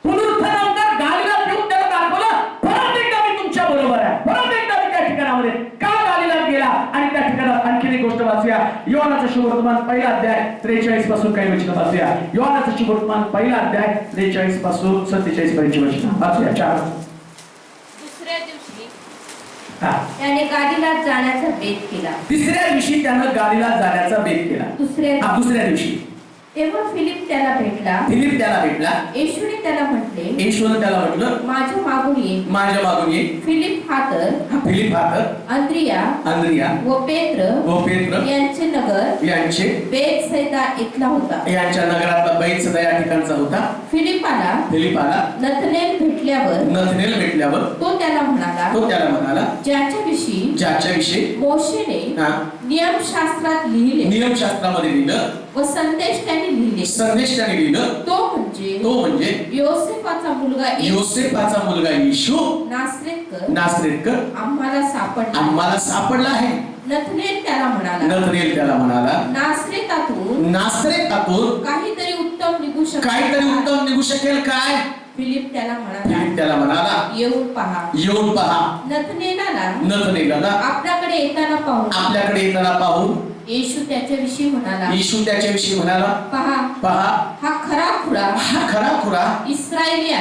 पुनरुत्थानानंतर गालिला घेऊन त्याला दाखवलं, परत एकदा मी तुमच्या बरोबर आहे, परत एकदा मी त्या ठिकाणामध्ये. का गालिला गेला आणि त्या ठिकाणात आणखी एक गोष्ट वाचूया. योहानाचं शुभवर्तमान पहिला अध्याय 43 पासून काही वचन वाचूया. योहानाचं शुभवर्तमान पहिला अध्याय 43 पासून 47 पर्यंतची वचन वाचूया. 4. दुसऱ्या दिवशी त्याने गालिलात जाण्याचा बेत केला. तिसऱ्या दिवशी त्यानं गालिलात जाण्याचा बेत केला. दुसऱ्या दिवशी तेव्हा फिलिप त्याला भेटला. येशूने त्याला म्हटलं, माझ्या मागून ये. फिलिप हा तर अंद्रिया व पेत्र यांचे नगर बेतसैदा इथला होता. यांच्या नगरातला बेतसैदा या ठिकाणचा होता. फिलिपाला नथनेल भेटल्यावर तो त्याला म्हणाला, ज्याच्याविषयी मोशेने नियमशास्त्रात नियमशास्त्रामध्ये लिहिलं व संदेश त्याने लिहिले, तो म्हणजे योसेफाचा मुलगा येशू नासरेतकर आम्हाला सापडला आहे. नथनेल त्याला म्हणाला, नासरेतातून काहीतरी उत्तम निघू शकेल काय? फिलिप त्याला म्हणाला, येऊन पहा. नथनेलाला आपल्याकडे येताना पाहून येशू त्याच्याविषयी म्हणाला, पहा हा खरा खुरा इस्रायली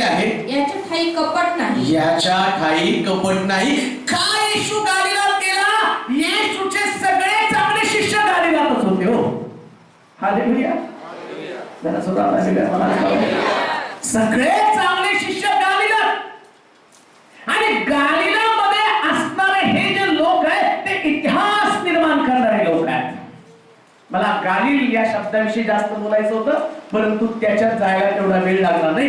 आहे. याच्या ठाई कपट नाही. का येशू गालिलात गेला? येशूचे सगळे चांगले शिष्य गालिलातच होते. हो, हालेलुया. जरा सुद्धा सगळे चांगले शिष्य गालिलात. आणि गालिलामध्ये असणारे हे जे लोक आहेत ते इतिहास निर्माण करणारे लोक आहेत. मला गालिल या शब्दाविषयी जास्त बोलायचं होतं, परंतु त्याच्यात जायला तेवढा वेळ लागला नाही.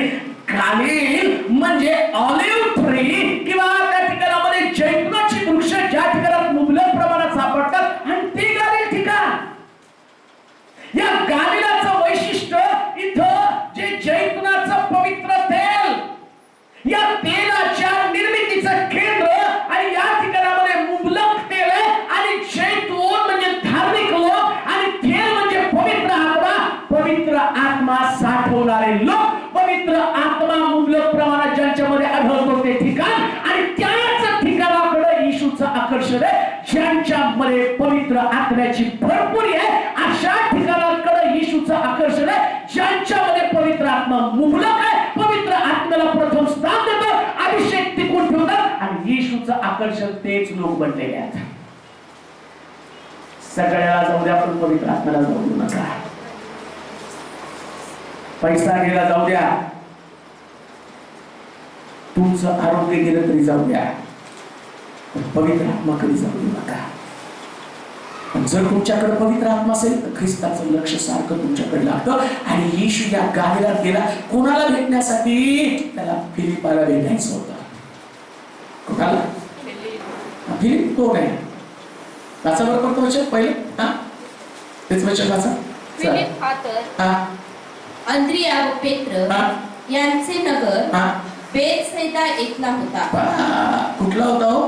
गालिल म्हणजे ऑलिव्ह ट्री किंवा त्या ठिकाणामध्ये जैतुनाची वृक्ष ज्या ठिकाणात मुबलक प्रमाणात सापडतात आणि ते गालिल ठिकाण. या गालिलाचं वैशिष्ट्य इथं जे जैतुनाचं पवित्र तेल, या तेलाच्या निर्मितीचं केंद्र आणि या ठिकाणामध्ये मुबलक तेल आहे. आणि जैतून म्हणजे धार्मिक लोक आणि तेल म्हणजे पवित्र आत्मा साठवणारे लोक. पवित्र आत्मा मुबलक प्रमाणात ज्यांच्यामध्ये आढळतो ते ठिकाण. आणि त्याच ठिकाणाकडे येशूचं आकर्षण आहे. ज्यांच्यामध्ये पवित्र आत्म्याची भरपुरी आहे अशा ठिकाणाकडे येशूचं आकर्षण आहे. ज्यांच्यामध्ये पवित्र आत्मा मुबलक आहे, पवित्र आत्म्याला प्रथम स्थान देतो, अभिषेक टिकून ठेवतात आणि येशूचं आकर्षण तेच लोक बनलेले आहेत. सगळ्याला जाऊ द्या पण पवित्र आत्म्याला जाऊ देऊ नका. पैसा गेला जाऊ द्या, तुमचं आरोग्य गेलं तरी जाऊ द्या, पवित्र आत्मा कधी जाऊ देऊ नका. जर तुमच्याकडे पवित्र आत्मा असेल तर ख्रिस्ताचं लक्ष सारखं तुमच्याकडे लागतं. आणि येशू या गालिलात गेला कोणाला भेटण्यासाठी? त्याला फिलिपाला भेटायचं होतं. कोणाला? फिलिप कोण आहे? वाचा बरोबर तो वचन पहिले. तेच वचन वाचा. फिलिप हा तर अंद्रिया व पेत्र यांचे नगर बेतसैदा इथला होता. कुठला होता हो?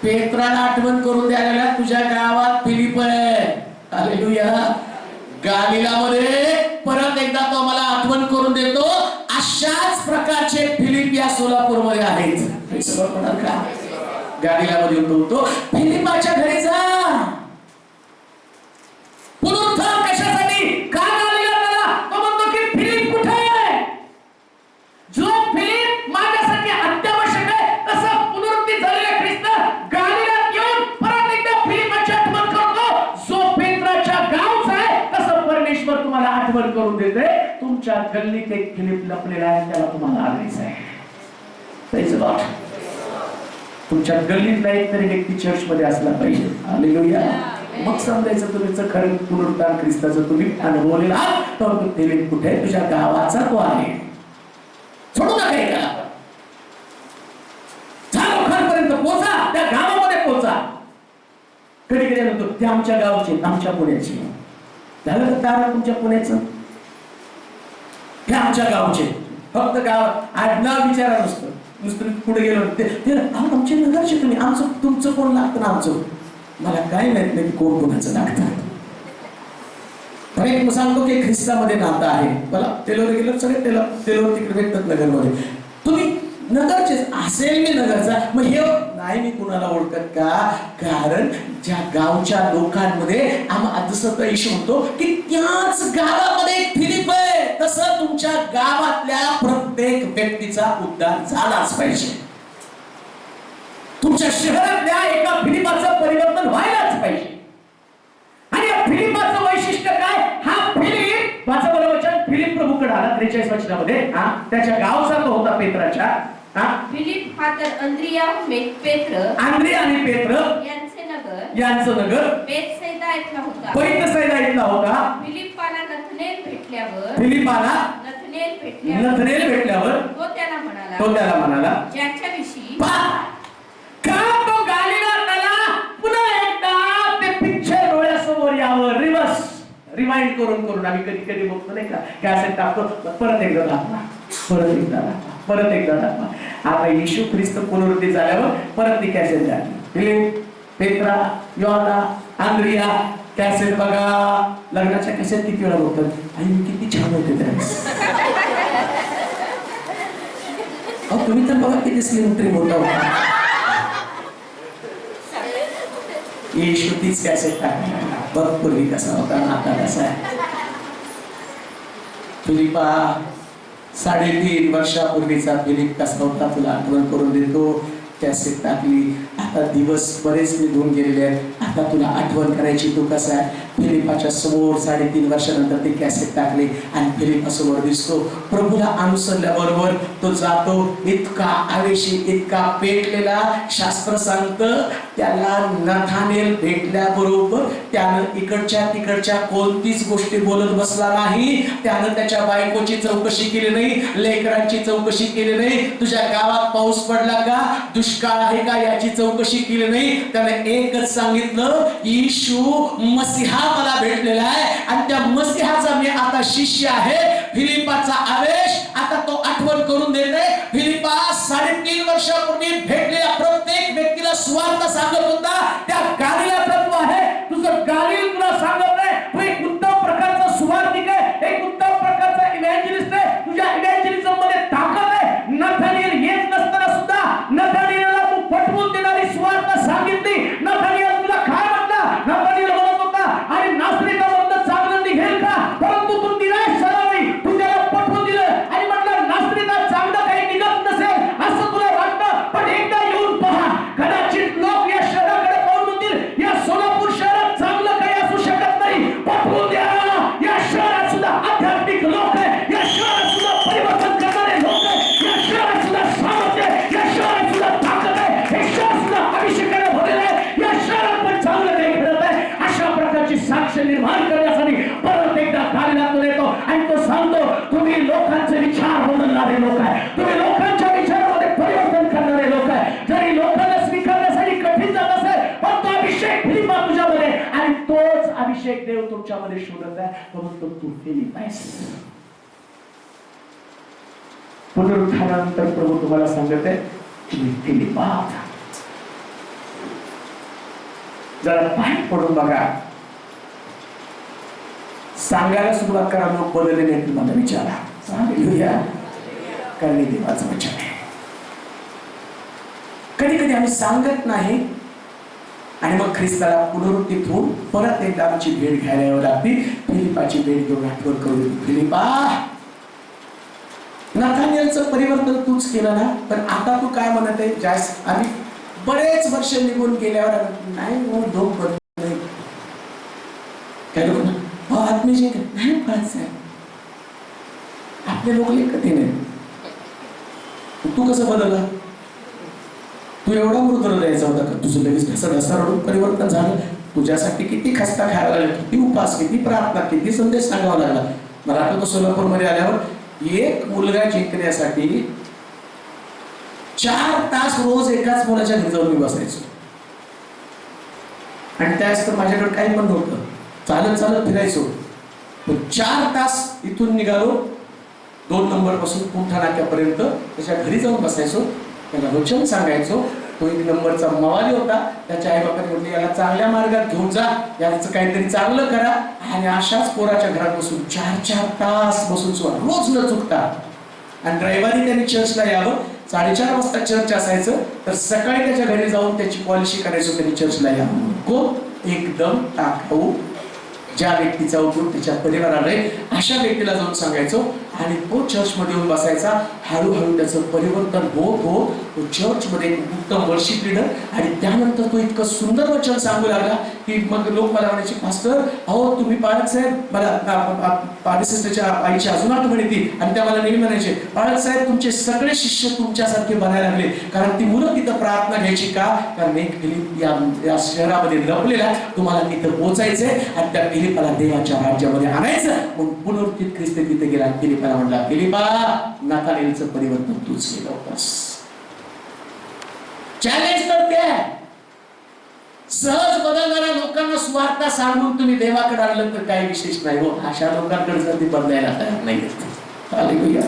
पेत्राला आठवण करून द्यायला तुझ्या गावात फिलिप आहे. हालेलुया. गालिलामध्ये परत एकदा तो मला आठवण करून देतो, अशाच प्रकारचे फिलिप या सोलापूरमध्ये आहेत. का गालिलामध्ये होतो. फिलिपाच्या घरी जा. पुनरुत्थान कशासाठी? का गालिला गेला? तो म्हणतो की फिलिप कुठे आहे? जो फिलिप माझ्यासाठी अत्यावश्यक आहे, तसं पुनरुत्थित झालेला ख्रिस्त गालिलात येऊन परत एकदा फिलिपाची आठवण करतो. जो गल्लीत एक फिलिप लपलेला आहे, त्याला तुम्हाला आणायचं आहे. Praise the Lord. तुमच्या गल्लीतला एक तरी व्यक्ती चर्च मध्ये असला पाहिजे. हालेलुया. मग समजायचं तुम्हीचं खरं पुनरुत्थान ख्रिस्ताचं तुम्ही अनुभवलेला आहात. तर तो फिलिप कुठे? तुझ्या गावाचा तो आहे. सोडू नका एकाला. लोकांपर्यंत पोहोचा, त्या गावामध्ये पोहोचा. कधी कधी म्हणतो ते आमच्या गावचे, आमच्या पुण्याचे. झालं तर तारा तुमच्या पुण्याचं, हे आमच्या गावचे. फक्त गाव आडनाव विचारा नसतं. नुसतं पुढे गेलो ते आमचे नगरचे तुम्ही, आमचं तुमचं कोण लागतं ना आमचं. मला काय माहित नाही कोण कोणाचं लागतं. पण एक सांगतो की ख्रिस्तामध्ये नातं आहे. मला तेलोर गेलं सगळे तेलोर तिकडे भेटतात नगरमध्ये. तुम्ही नगरचे असेल मी नगरचा, मग हे नाही मी कुणाला ओळखत का? कारण ज्या गावच्या लोकांमध्ये जसं येशू म्हणतो की त्याच गावामध्ये एक फिलिप आहे, तसं तुमच्या गावातल्या प्रत्येक व्यक्तीचा उद्धार झालाच पाहिजे. तुमच्या शहरातल्या एका फिलिपाचं परिवर्तन व्हायलाच पाहिजे. आणि या फिलिपाचं वैशिष्ट्य काय? हा फिलिप वाचा बरं वचन. फिलिप प्रभूकडे आला 43 वचनामध्ये. त्याच्या गावचा तो होता पेत्राच्या. फिलिप हा तर अंद्रिया पेत्र आणि पेत्र यांचं नगर बेतसैदा इथला होता. बेतसैदा इथला होता. फिलिपाला नथनेल भेटल्यावर तो त्याला म्हणाला ज्याच्याविषयी का तो गालिलाला पुन्हा एकदा ते पिक्चर डोळ्यासमोर यावं. रिवाइंड करून आम्ही कधी कधी बघतो नाही का, कॅसेट टाकतो, परत एकदा दाखवा. आता येशू ख्रिस्त पुनरुत्थान झाल्यावर परत ती कॅसेट झाली. Philip, Petra, Yohana, Andrea cassette बघा. लग्नाच्या कॅसेट किती वेळा बघतात. आई किती छान होते त्यावेळेस. तुम्ही तर बघा किती स्लिम ट्रिम होता. येशू तीच कॅसेट टाकली. बघ पूर्वी कसा होता, आता कसा आहे. फिलिपा 3.5 वर्षापूर्वीचा फिलिप कसा होता तुला आठवण करून देतो. कॅसेट टाकली. आता दिवस बरेच निघून गेलेले आहेत. आता तुला आठवण करायची तू कसा आहे. फिलिपाच्या समोर 3.5 वर्षानंतर ते कॅसेट टाकले आणि फिलिपा समोर दिसतो. प्रभूला अनुसरल्याबरोबर तो जातो. इतका आवेशी, इतका पेटलेला. शास्त्र सांगतं त्याला नथानेल भेटल्याबरोबर त्यानं इकडच्या तिकडच्या कोणतीच गोष्टी बोलत बसला नाही. त्यानं त्याच्या बायकोची चौकशी केली नाही, लेकरांची चौकशी केली नाही, तुझ्या गावात पाऊस पडला का, दुष्काळ आहे का याची चौकशी केली नाही. त्याने एकच सांगितलं, येशू मसीहा मला भेटलेला आहे आणि त्या मसीहाचा मी आता शिष्य आहे. फिलिपाचा आवेश आता तो आठवण करून देत आहे. फिलिपा 3.5 वर्षापूर्वी भेटलेल्या प्रत्येक व्यक्तीला सुवार्ता सांगत होता. त्या गालीला तत्व आहे. तुझं गालील तुला सांगत नाही. तू एक उत्तम प्रकारचा सुवार्तिक आहे, एक उत्तम प्रकारचा इव्हॅंजलिस्ट आहे. तुझ्या इव्हॅंजलिझम मध्ये ताकद आहे. नथानिएल येत नसताना सुद्धा नथानिएलला तू पटवून देणारी सुवार्ता सांगितली. नथानिएल तुला काय म्हणला? नथानिएल म्हणत होता आणि नासरीतामधून चांगलं निघेल का? परंतु तू निराश झाला नाही. तू त्याला पटवून दिलं आणि म्हटलं नासरीतात चांगलं काही निघत नसेल असं तुला वाटतं, पण एकदा येऊन पहा. कदाचित लोक या शहराकडे पाहून म्हणतील या सोलापूर शहरात चांगलं काही असू शकत नाही. पटवून द्या. या शहरात सुद्धा आध्यात्मिक लोक आहे. या शहरात सुद्धा परिवर्तन करणारे लोक आहे. या शहरात सुद्धा सामर्थ्य आहे. या शहरात सुद्धा ताकद आहे. हे शहर सुद्धा अभिषेकाने भरलेलं आहे. या शहरात पण चांगलं काही घडत आहे. अशा प्रकारची साक्ष निर्माण करण्यासाठी परत एकदा गालिलातून येतो आणि तो सांगतो, तुम्ही लोकांचे विचार बदलणारे लोक आहे. तुम्ही लोकांच्या विचारामध्ये परिवर्तन करणारे लोक आहे. जरी लोकांना स्वीकारण्यासाठी कठीण जात असेल, पण तो अभिषेक फिलिपा तुझ्यामध्ये आणि तोच अभिषेक देव तुमच्यामध्ये शोधत आहे. परंतु तू फिलिप आहेस. पुनरुत्थानानंतर प्रभू तुम्हाला सांगत आहे, तुम्ही फिलिप आहात. जरा पाय पडून बघा. सांगायला सुरुवात करा, लोक बदलले नाही तुम्हाला विचारा. हालेलुया. कारण हे देवाचं वचन आहे. कधी कधी आम्ही सांगत नाही आणि मग ख्रिस्ताला पुनरुत्थित होऊन परत एकदा आमची भेट घ्यायला यावं लागते. फिलिपाची भेट घेऊन आठवण करून, फिलिपा नथानिएलचं परिवर्तन तूच केलं ना, पण आता तू काय म्हणत आहे? जास्त आम्ही बरेच वर्ष निघून गेल्यावर नाही लोक बदलले. काय लोक आत्मीचे नाही पळायचं. आपले लोक लई कठीण आहेत. तू कसं बदलला? तू एवढा मृत द्यायचा होता का? तुझं लगेच ढसा रडून परिवर्तन झालं. तुझ्यासाठी किती खस्ता खायला लागला, किती उपास, किती प्रार्थना, किती संदेश सांगावा लागला. मला आठवतं सोलापूरमध्ये आल्यावर एक मुलगा जिंकण्यासाठी 4 तास रोज एकाच मुलाच्या घरी जाऊन मी बसायचो. आणि त्यावेळेस तर माझ्याकडे काही पण नव्हतं, चालत चालत फिरायचो. पण 4 तास इथून निघालो 2 नंबर पासून पुंठा नाक्यापर्यंत त्याच्या घरी जाऊन बसायचो. त्याला वचन सांगायचो. तो 1 नंबरचा मवाली होता. त्याच्या आई बापाने म्हटले याला चांगल्या मार्गात घेऊन जा, याचं काहीतरी चांगलं करा. आणि अशाच पोराच्या घरात बसून 4-4 तास बसून रोज न चुकता. आणि रविवारी त्यांनी चर्चला यावं. 4:30 वाजता चर्च असायचं, तर सकाळी त्याच्या घरी जाऊन त्याची पॉलिशी करायचो. त्यांनी चर्चला यावं. कोण? एकदम टाकाऊ, ज्या व्यक्तीचा उपयोग त्याच्या परिवाराला आहे अशा व्यक्तीला जाऊन सांगायचो. आणि तो चर्चमध्ये येऊन बसायचा. हळूहळू त्याचं परिवर्तन होत होत तो चर्चमध्ये एक उत्तम वर्शिप लीडर. आणि त्यानंतर तो इतकं सुंदर वचन सांगू लागला की मग लोक मला म्हणायचे, पास्टर अहो तुम्ही पाळक साहेब, मला पाडी सिस्टरच्या आईची अजून आठवण येते. आणि त्या मला नेहमी म्हणायचे, पाळक साहेब तुमचे सगळे शिष्य तुमच्यासारखे बनायला लागले. कारण ती मुलं तिथं प्रार्थना घ्यायची का? कारण एक फिलिप या शहरामध्ये लपलेला, तुम्हाला तिथं पोहोचायचंय आणि त्या फिलिपाला देवाच्या राज्यामध्ये आणायचं. मग पुनरुत्थित ख्रिस्त तिथे गेला. फिलिपाला म्हणला, फिलिपा नाथानेलचं परिवर्तन तूच केलं होतंस. चॅलेंज तर ते सहज बदलणाऱ्या लोकांना सुवार्ता सांगून तुम्ही देवाकडे आणलं तर काही विशेष नाही हो. अशा लोकांकडे जर ती बदलायला तयार नाही. हालेलुया.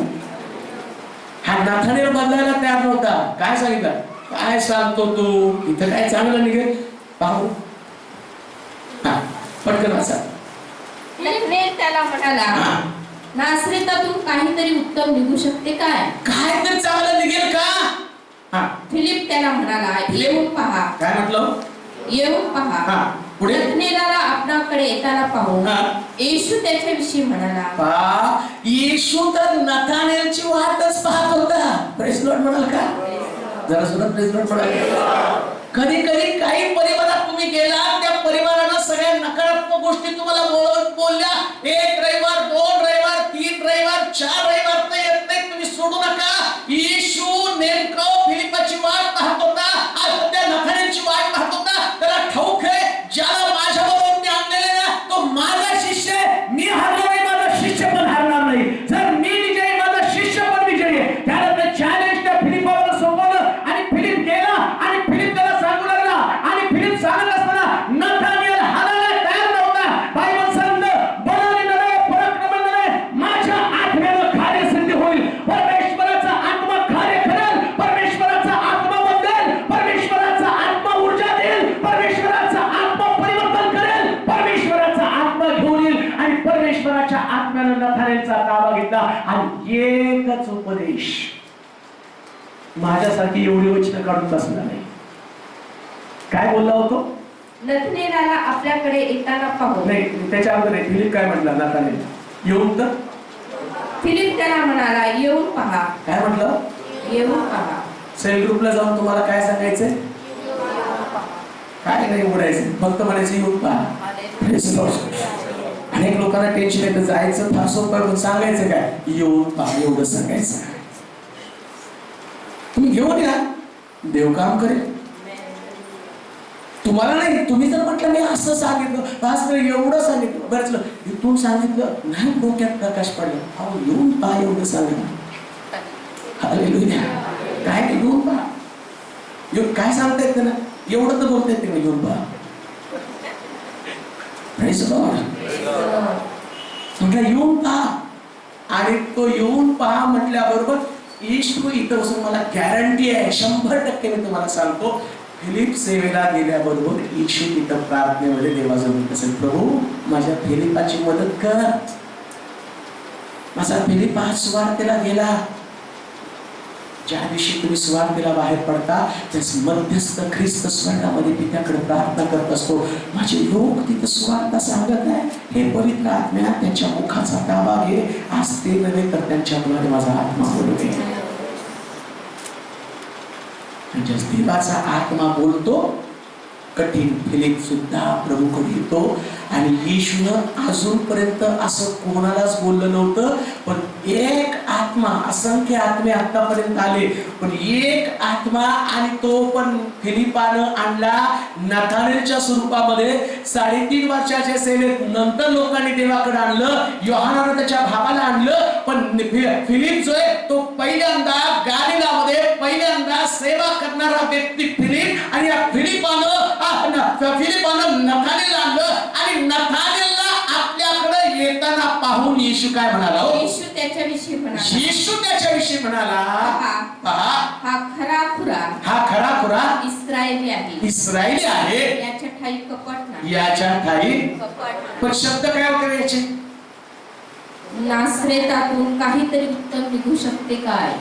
हा नाथानेल बदलायला तयार नव्हता. काय सांगितलं? काय सांगतो तू? इथं काय चांगलं निघेल पाहू. हा पटकन वाचा. नथानेल त्याला म्हणाला, नासरेतातून काहीतरी उत्तम निघू शकते काय? काय तर चांगलं निघेल का? हा. फिलिप त्याला म्हणाला, येऊन पहा. काय म्हटलं? येऊन पहा. पुढे नथानेलाला आपणाकडे येताना पाहून येशू त्याच्याविषयी म्हणाला. येशू तर नथानेलची वाटच पाहत होता. प्रेज लॉर्ड म्हणाल का? जरा सुद्धा प्रेज लॉर्ड म्हणाल. कधी कधी काही परिवारात तुम्ही गेला, त्या परिवारानं सगळ्या नकारात्मक गोष्टी तुम्हाला बोलल्या. 1 रविवार, 2 रविवार, 3 रविवार, 4 रविवार तर येत नाही. तुम्ही सोडू नका. येशू नेमकं फिलिपाची वाट पाहत होता. आज सध्या नथानेलची वाट पाहत होता. त्याला ठाऊक आहे, ज्याला माझ्याबरोबर मी आणलेले ना तो माझा शिष्य आहे. मी हारलो नाही, माझा शिष्य पण हारणार नाही. जर मी विजयी, माझा शिष्य पण विजयी आहे. त्यानंतर चॅलेंज त्या फिलिपावर सोपवलं आणि फिलिप गेला. आणि फिलिप त्याला सांगू लागला. आणि फिलिप सांगत असताना नथानेल हालायला तयार नव्हता. बायबल सांगतं, बनाने नव्हे, पराक्रम नव्हे, माझ्या आत्म्यानं कार्य सिद्ध होईल. परमेश्वराचा आत्मा कार्य करेल. परमेश्वराचा आत्मा बदलेल. परमेश्वराचा आत्मा ऊर्जा देईल. परमेश्वराचा आत्मा परिवर्तन करेल. परमेश्वराचा आत्मा घेऊन येईल. आणि परमेश्वराच्या आत्म्यानं नथानेलचा ताबा घेतला. आणि एकच उपदेश, माझ्यासारखी एवढी वचनं काढून बसला नाही. काय बोलला होतो? नथानेलाला आपल्याकडे येताना पाहून. नाही, त्याच्या अगोदर नाही. फिलिप काय म्हटला नथानेल? येऊन तर? फिलिप त्याला म्हणाला, येऊन पहा. काय म्हटलं? येऊन पहा. सेल ग्रुपला जाऊन तुम्हाला काय सांगायचंय? काय नाही बोलायचं, फक्त म्हणायचं येऊन पहा. अनेक लोकांना टेन्शन येतं, जायचं फार सोपं, पण सांगायचं काय? येऊन पहा, एवढं सांगायचं. तुम्ही घेऊन या, देव काम करेल. तुम्हाला नाही, तुम्ही जर म्हटलं मी असं सांगितलं, असं एवढं सांगितलं, बरंच इथून सांगितलं नाही, डोक्यात प्रकाश पडला. अहो येऊन पहा, एवढं सांगा. हालेलुया. काय नाही, येऊन पहा. काय सांगता येत ना, एवढं तर बोलता येते. येऊन पहा. म्हटलं येऊन पहा. आणि तो येऊन पहा म्हटल्याबरोबर येशू इथं बसून मला गॅरंटी आहे, 100% मी तुम्हाला सांगतो, फिलिप सेवेला गेल्याबरोबर येशू तिथं प्रार्थनेमध्ये देवाजवळ म्हणत असेल, प्रभू माझ्या फिलिपाची मदत कर. माझा फिलिप आज सुवार्तेला गेला. ज्या दिवशी तुम्ही सुवार्तेला बाहेर पडता, त्यास मध्यस्थ ख्रिस्त स्वर्गामध्ये पित्याकडे प्रार्थना करत असतो. माझे लोक तिथं सुवार्ता सांगत आहे, हे पवित्र आत्म्या त्यांच्या मुखाचा ताबा घे. आज ते नव्हे तर त्यांच्याद्वारे माझा आत्मा बोलवे. देवाचा आत्मा बोलतो कठीण फिलिप सुद्धा प्रभूकडे येतो आणि येशूनं अजूनपर्यंत असं कोणालाच बोललं नव्हतं, पण एक आत्मा, असंख्य आत्मे आतापर्यंत आले, पण एक आत्मा, आणि तो पण फिलिपानं आणला नाथानेलच्या स्वरूपामध्ये. 3.5 वर्षाच्या सेवेत नंतर लोकांनी देवाकडे आणलं, योहानानं त्याच्या भावाला आणलं, पण फिलिप जो आहे तो पहिल्यांदा गालिलामध्ये पहिल्यांदा सेवा करणारा व्यक्ती फिलिप, आणि या फिलिपानं नथानेल आणलं, आणि नथानेलला आपल्याकडे येताना पाहून येशू काय म्हणाला? येशू त्याच्याविषयी म्हणाला, येशू त्याच्याविषयी म्हणाला, पहा हा खरा खुरा इस्रायली आहे, इस्रायली आहे, याच्या ठाई कपट नाही, याच्या ठाई कपट. पण शब्द काय होते याचे? नासरेतातून काहीतरी उत्तम निघू शकते काय?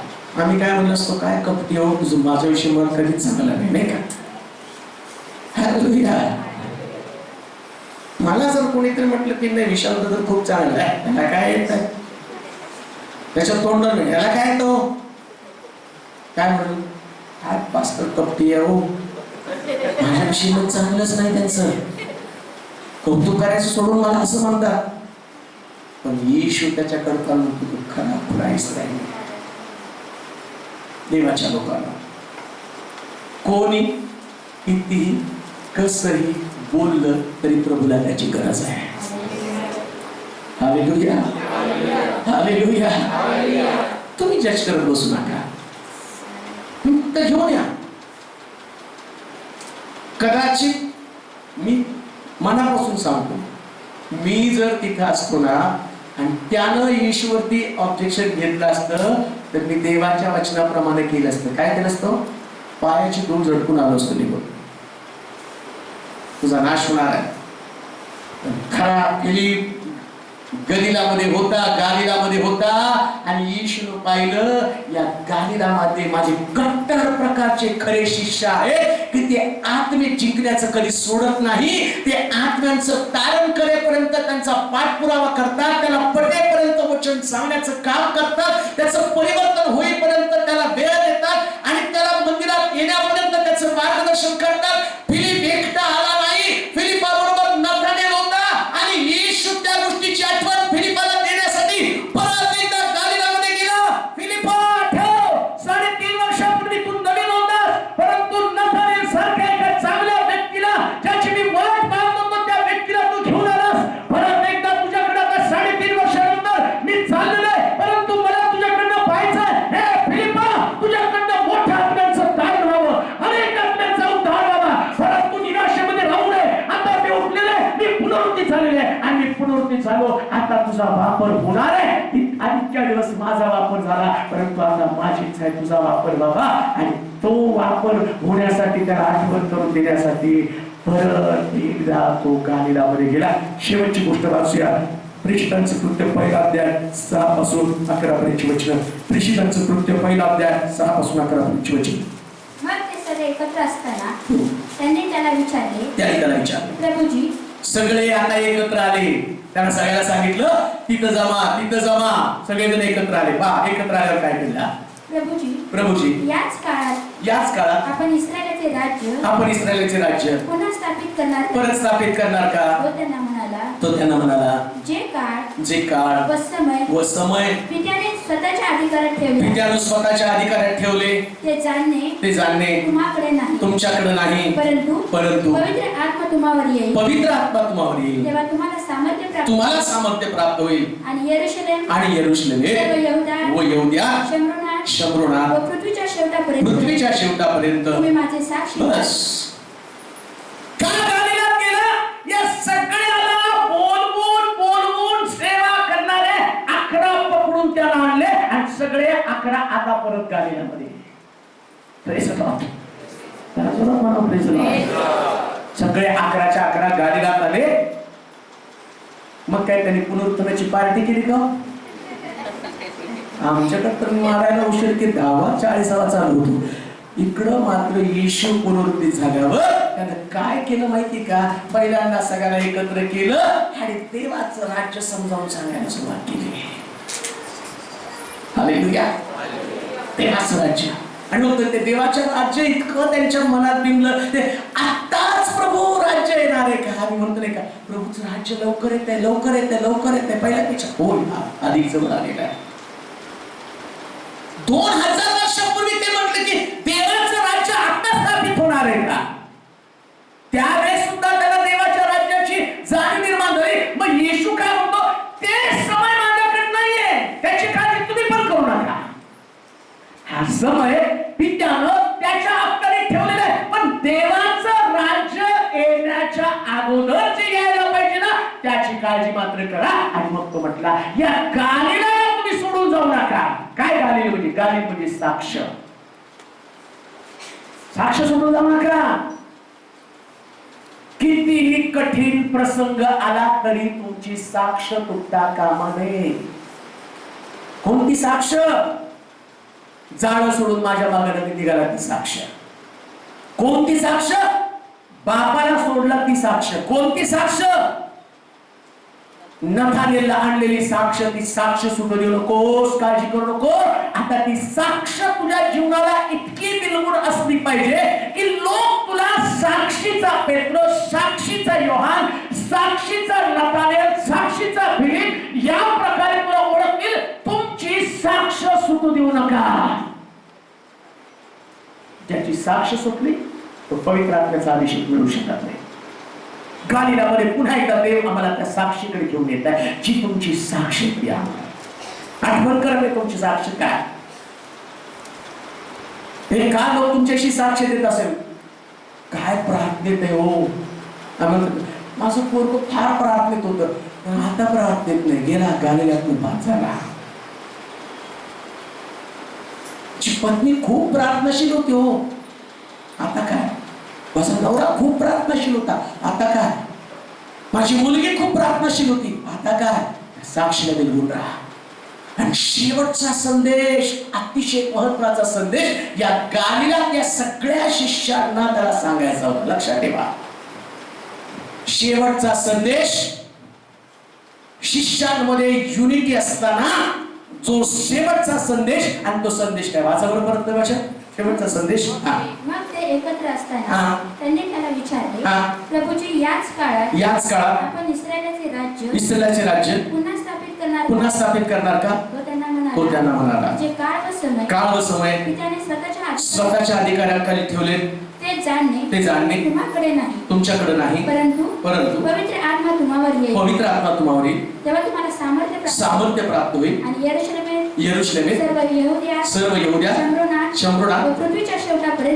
आम्ही काय म्हणलं असतो, काय कपटी हो तुझं, माझ्याविषयी मला कधीच चांगला नाही का? हालेलुया. मला जर कोणीतरी म्हटलं की नाही विशाल तर खूप चांगला आहे, त्याला काय येत आहे, त्याच्या तोंड नाही, याला काय येतो, काय म्हणून काय पास्टर कपटी आहे हो, माझ्याविषयी मग चांगलंच नाही, त्यांचं कौतुक करायचं सोडून मला असं म्हणतात. पण येशू त्याच्याकडे चालू खरा खुरा इस्रायली. देवाच्या लोकांना कोणी कितीही कसंही बोललं तरी प्रभूला त्याची गरज आहे. Hallelujah, hallelujah. तुम्ही जज करत बसू नका, तर घेऊन या. कदाचित मी मनापासून सांगतो, मी जर तिथं असतो ना आणि त्यानं येशूवरती ऑब्जेक्शन घेतलं असतं तर मी देवाच्या वचनाप्रमाणे केलं असतं. काय केलं असतं? पायाची धूळ झटकून आलो असतो निघून. तुझा नाश होणार आहे. खरा फिलिप गलिलामध्ये होता, गालिलामध्ये होता, आणि येशूनं पाहिलं या गालिलामध्ये माझे कट्टर प्रकारचे खरे शिष्य आहेत की ते आत्मे जिंकण्याचं कधी सोडत नाही, ते आत्म्यांचं तारण करेपर्यंत त्यांचा पाठपुरावा करतात, त्याला पटेपर्यंत वचन सांगण्याचं काम करतात, त्याचं परिवर्तन होईपर्यंत त्याला वेळ देतात, आणि त्याला मंदिरात येण्यापर्यंत त्याचं मार्गदर्शन करतात. फिलिप एकटा आला नाही, फिलिपाबरोबर नथानेल होता, आणि येशू त्या गोष्टीची आठवण फिलिपाला देण्यासाठी परत एकदा गालिलामध्ये गेला. फिलिपा ठेव, 3.5 वर्षापूर्वी तू नवीन होतास, परंतु नथानेल सारख्या एका चांगल्या व्यक्तीला, ज्याची मी ओळख पाहत होतो, त्या व्यक्तीला तू घेऊन आलास. परत एकदा तुझ्याकडे आता 3.5 वर्षानंतर मी चाललेलो आहे, परंतु मला तुझ्याकडनं पाहायचं हे फिलिपा, तुझ्याकडनं मोठ्या आत्म्यांचं तारण व्हावं, अनेक आत्म्यांचा उद्धार व्हावा. परंतु निराशेमध्ये राहू नये. आता मी उठलेलो आहे, मी पुनरुत्थान झालेलो आहे, आणि मी पुनरुत्थान झालो. आता तुझा वापर होणार आहे. इतक्या दिवस माझा वापर झाला, परंतु आता माझी इच्छा आहे तुझा वापर व्हावा, आणि तो वापर होण्यासाठी, त्याला आठवण करून देण्यासाठी परत एकदा तो गालिलामध्ये गेला. शेवटची गोष्ट वाचूया. प्रेषितांचं कृत्य 1 अध्याय 6 पासून 11 पर्यंतची वचनं. प्रेषितांचं कृत्य 1 अध्याय 6 पासून 11 पर्यंतची वचनं. मग ते सगळे एकत्र असताना त्यांनी त्याला विचारले, प्रभूजी, सगळे आता एकत्र आले. त्यांना सगळ्याला सांगितलं तिथं जमा. सगळेजण एकत्र आले. एकत्र आल्यावर काय केलं? प्रभूजी, याच काळात आपण इस्रायलाचे राज्य पुन्हा परत स्थापित करणार का? तो त्यांना म्हणाला, जे काळ व समय पित्याने स्वतःच्या अधिकारात ठेवले ते जाणणे तुमच्याकडे नाही, परंतु पवित्र आत्मा तुम्हावर येईल, तेव्हा तुम्हाला सामर्थ्य प्राप्त होईल, आणि यरूशलेम व यहूदा, शमरोना व पृथ्वीच्या शेवटापर्यंत तुम्ही माझे साक्षी. बस. का गालिलात गेला? या सगळ्याला बोलवून सेवा करणारे 11 पकडून त्याला आणले, आणि सगळे 11 आता परत गालिलामध्ये. Praise Lord. सगळे 11च्या 11 गालिलात आले. मग काय त्यांनी पुनरुत्थानाची पार्टी केली का? आमच्याकडे तर मारायला उशीर की 10:40 चालू होतो. इकडं मात्र येशू पुनरुत्थित झाल्यावर त्यानं काय केलं माहिती का? पहिल्यांदा सगळ्यांना एकत्र केलं आणि देवाचं राज्य समजावून सांगायला सुरुवात केली. हालेलुया. देवाचं राज्य आणि मग ते देवाच्या राज्य इतकं त्यांच्या मनात बिंबलं ते आत्ताच प्रभू राज्य येणार आहे का. आम्ही म्हणतो नाही का, प्रभूचं राज्य लवकर येत आहे, लवकर येत आहे, लवकर येत आहे. पहिल्यापेक्षा होय अधिक जवळ आलेला आहे. 2000 वर्षापूर्वी ते म्हटले की देवाचं राज्य आता स्थापित होणार आहे का. त्यावेळेस सुद्धा त्याला देवाच्या राज्याची जाणीव निर्माण झाली. मग येशू काय म्हणतो, ते समय माझ्याकडे नाहीये, त्याची काळजी तुम्ही पण करू नका. हा समय पित्यानं त्याच्या अखत्यारीत ठेवलेला आहे. पण देवाचं राज्य येण्याच्या अगोदर जे यायला पाहिजे ना, त्याची काळजी मात्र करा. आणि मग तो म्हटला, या गालिलाला तुम्ही सोडून जाऊ नका. काय गालिल म्हणजे, गालिल म्हणजे साक्ष. साक्ष सोडून जाऊ नका. कितीही कठीण प्रसंग आला तरी तुमची साक्ष तुटता कामा नये. कोणती साक्ष. जाळं सोडून माझ्या मागे निघाला ती साक्ष. कोणती साक्ष. बापाला सोडला ती साक्ष. कोणती साक्ष. नथानेलला आणलेली साक्ष. ती साक्ष सुद्धा देऊ नकोस, काळजी करू नको. आता ती साक्ष तुझ्या जीवनाला इतकी बिलगुड असली पाहिजे की लोक तुला साक्षीचा पेट्रोस, साक्षीचा योहान, साक्षीचा नथानेल, साक्षीचा फिलिप या प्रकारे तुला ओळखतील. तुमची साक्ष सुटू देऊ नका. ज्याची साक्ष सुटली तो पवित्र आत्म्याचा अभिषेक मिळू शकत नाही. गालिलामध्ये पुन्हा एकदा देव आम्हाला त्या साक्षीकडे घेऊन येत आहे, जी तुमची साक्ष द्या. आठवण करणे तुमची साक्ष काय. हे का लोक तुमच्याशी साक्ष देत असेल. काय प्रार्थनेत आहे हो. माझं पोरग फार प्रार्थनेत होतं, आता प्रार्थनेत नाही. गेला गालिलातून बाद झाला. पत्नी खूप प्रार्थनाशील होती हो, आता काय. माझा नवरा खूप प्रार्थनाशील होता, आता काय. माझी मुलगी खूप प्रार्थनाशील होती, आता काय. साक्षीला बिलगुन राहा. आणि शेवटचा संदेश, अतिशय महत्वाचा संदेश या गालिला त्या सगळ्या शिष्यांना त्याला सांगायचा होता. लक्षात ठेवा, शेवटचा संदेश. शिष्यांमध्ये युनिटी असताना जो शेवटचा संदेश, आणि तो संदेश काय. वाचा बरोबर परत भाषा. शेवटचा संदेश. मग ते एकत्र असताना त्यांनी त्याला विचारले, प्रभूजी याच काळात आपण इस्रायलाचे राज्य पुन्हा स्थापित करणार का. तो त्यांना म्हणाला, जे काळ व समय त्याने स्वतःच्या अधिकाराखाली ठेवले ते जाणणे तुमच्याकडे नाही, परंतु पवित्र आत्मा तुम्हावर येईल, तेव्हा तुम्हाला सामर्थ्य प्राप्त होईल. आणि यरूशलेमेत सर्व यहूद्या शंभरोना पृथ्वीच्या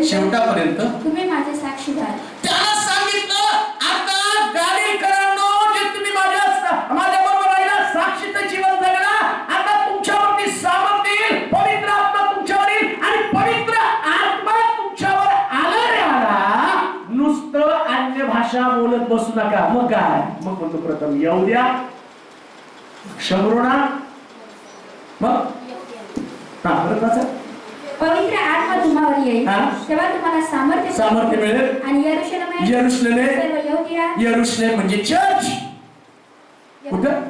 शेवटापर्यंत तुम्ही माझे साक्षी व्हाल. त्याला सांगितलं, आता गालिलकरांनो, जे तुम्ही माझ्या बरोबर राहिला, साक्षीचं जीवन जगला, आता तुमच्यावरती सामर्थ्य येईल, पवित्र आत्मा तुमच्यावर येईल. आणि पवित्र आत्मा तुमच्यावर आला, नुसतं अन्य भाषा बोलत बसू नका. मग काय. मग म्हणतो प्रथम यहूद्या शंभरोना, मग पवित्र आत्मा तुम्हावर येईल, तेव्हा तुम्हाला सामर्थ्य मिळेल. आणि यरूशलेम म्हणजे चर्च. कुठं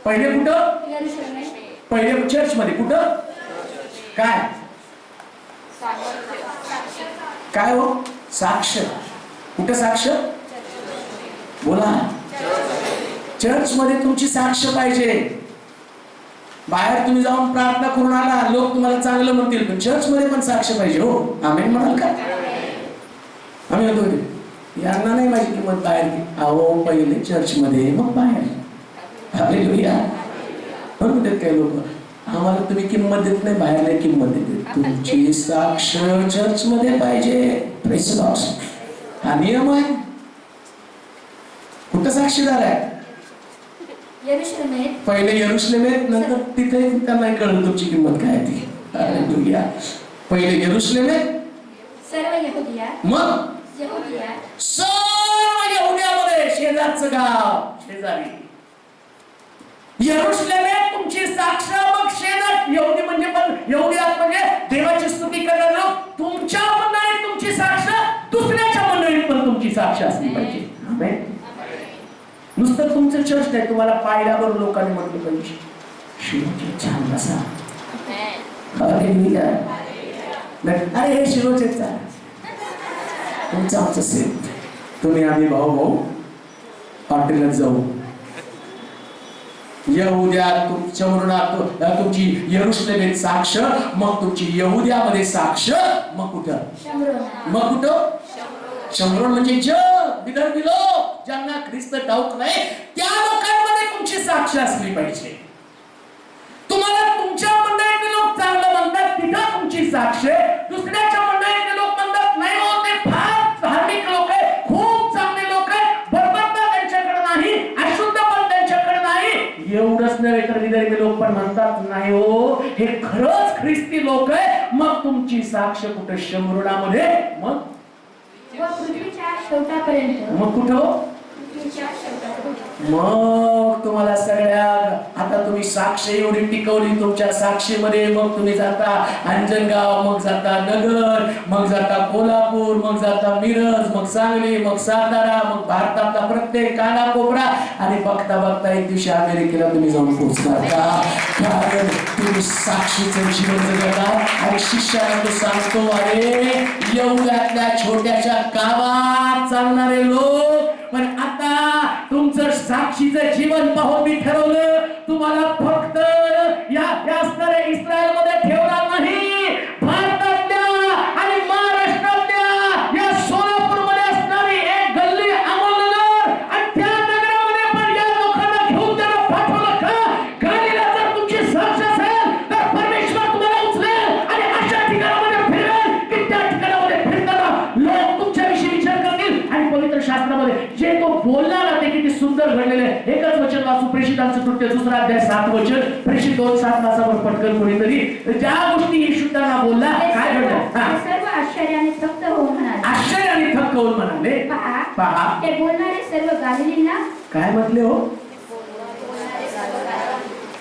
पहिले, कुठं पहिले चर्च मध्ये. कुठं काय काय हो. साक्ष. कुठं साक्ष. बोला. चर्च मध्ये तुमची साक्ष पाहिजे. बाहेर तुम्ही जाऊन प्रार्थना करून आला, लोक तुम्हाला चांगलं म्हणतील, पण चर्च मध्ये पण साक्ष पाहिजे हो. आमेन म्हणाल का. आम्ही म्हणतो यांना नाही माझी किंमत बाहेर की. अहो पहिले चर्च मध्ये मग बाहेर. हालेलुया. म्हणून देत काही लोक, आम्हाला तुम्ही किंमत देत नाही, बाहेर नाही किंमत देते. तुमची साक्ष चर्च मध्ये पाहिजे. Praise the Lord. हा नियम आहे. कुठं साक्षीदार आहे. पहिले यरूशलेमेत, नंतर तिथे त्यांना कळलं तुमची किंमत काय ती. हालेलुया. पहिले यरूशलेमेत, सर्व यहूदिया, मग सर्व यहूदियामध्ये शेजारचं गाव, शेजारी यरूशलेमेत तुमची साक्ष, मग शेजार. यहूदी म्हणजे पण यहूदिया म्हणजे देवाची स्तुती करणारे लोक. तुमच्या मंडळीत तुमची साक्ष, दुसऱ्याच्या मंडळीत पण तुमची साक्ष असली पाहिजे. आमेन. नुसतं तुमचं चर्च नाही, तुम्हाला पाहिल्यावर लोकांनी म्हटलं पाहिजे शिवजी छान बसा. हालेलुया. अरे हे शिरोचेच तुमचं आमचं सेम. तुम्ही आम्ही भाऊ भाऊ हॉटेलला जाऊ. यहुद्या तुमच्या मरणात तुमची यरूशलेमेत साक्ष, मग तुमची यहुद्यामध्ये साक्ष, मग कुठं? मग कुठं? शंभरोन म्हणजे जग, विदर्भी लोक ज्यांना ख्रिस्त ठाऊक नाही त्या लोकांमध्ये तुमची साक्ष असली पाहिजे. तुम्हाला तुमच्या मंडळीतले लोक चांगलं म्हणतात तिथं तुमची साक्ष, दुसऱ्याच्या मंडळीतले लोक म्हणतात नाही हो ते फार धार्मिक लोक आहे, खूप चांगले लोक आहे, बरोबरता त्यांच्याकडे नाही, अशुद्ध पण त्यांच्याकडे नाही, एवढंच नव्हे तर विदर्भी लोक पण म्हणतात नाही हो हे खरंच ख्रिस्ती लोक आहे, मग तुमची साक्ष कुठं? शंभरोनामध्ये. मग पृथ्वीच्या शेवटापर्यंत. मग कुठं? मग तुम्हाला सगळ्या आता तुम्ही साक्ष एवढी टिकवली तुमच्या साक्षीमध्ये, मग तुम्ही जाता अंजनगाव, मग जाता नगर, मग जाता कोल्हापूर, मग जाता मिरज, मग सांगली, मग सातारा, मग भारतातला प्रत्येक कानाकोपरा, आणि बघता बघता एक दिवशी अमेरिकेला तुम्ही जाऊन पोहोचणार का? कारण तुम्ही साक्षीचं जीवन जगता. आणि शिष्याला तो सांगतो अरे एवढ्यातल्या छोट्याशा गावात चालणारे लोक, पण आता तुमचं साक्षीचं जीवन पाहून मी ठरवलं तुम्हाला फक्त या असणाऱ्या इस्रायल मध्ये ठेवणार नाही, भारतातल्या आणि महाराष्ट्रातल्या या सोलापूरमध्ये असणारी एक गल्ली अमोलनगर, आणि त्या नगरामध्ये पण या लोकांना घेऊन त्यांना पाठवलं का? गाडीला जर तुमची साक्ष असेल तर परमेश्वर तुम्हाला उचलेल आणि अशा ठिकाणामध्ये फिरवेल की त्या ठिकाणामध्ये फिरताना लोक तुमच्याविषयी विचार करतील. आणि पवित्र शास्त्रामध्ये जे तो बोलणार आहे ते किती सुंदर घडलेले. एकच वचन वाचू, प्रेषितांचं कृत्य 2 अध्याय 7 वचन, प्रेषित 2:7 वाचावर पटकन कोणीतरी. ज्या गोष्टी येशू त्यांना बोलला काय घडलं? सर्व आश्चर्याने थक्क होऊन म्हणाले. आश्चर्याने थक्क होऊन म्हणाले पहा ते बोलणारे सर्व गालिलींना काय म्हटले हो?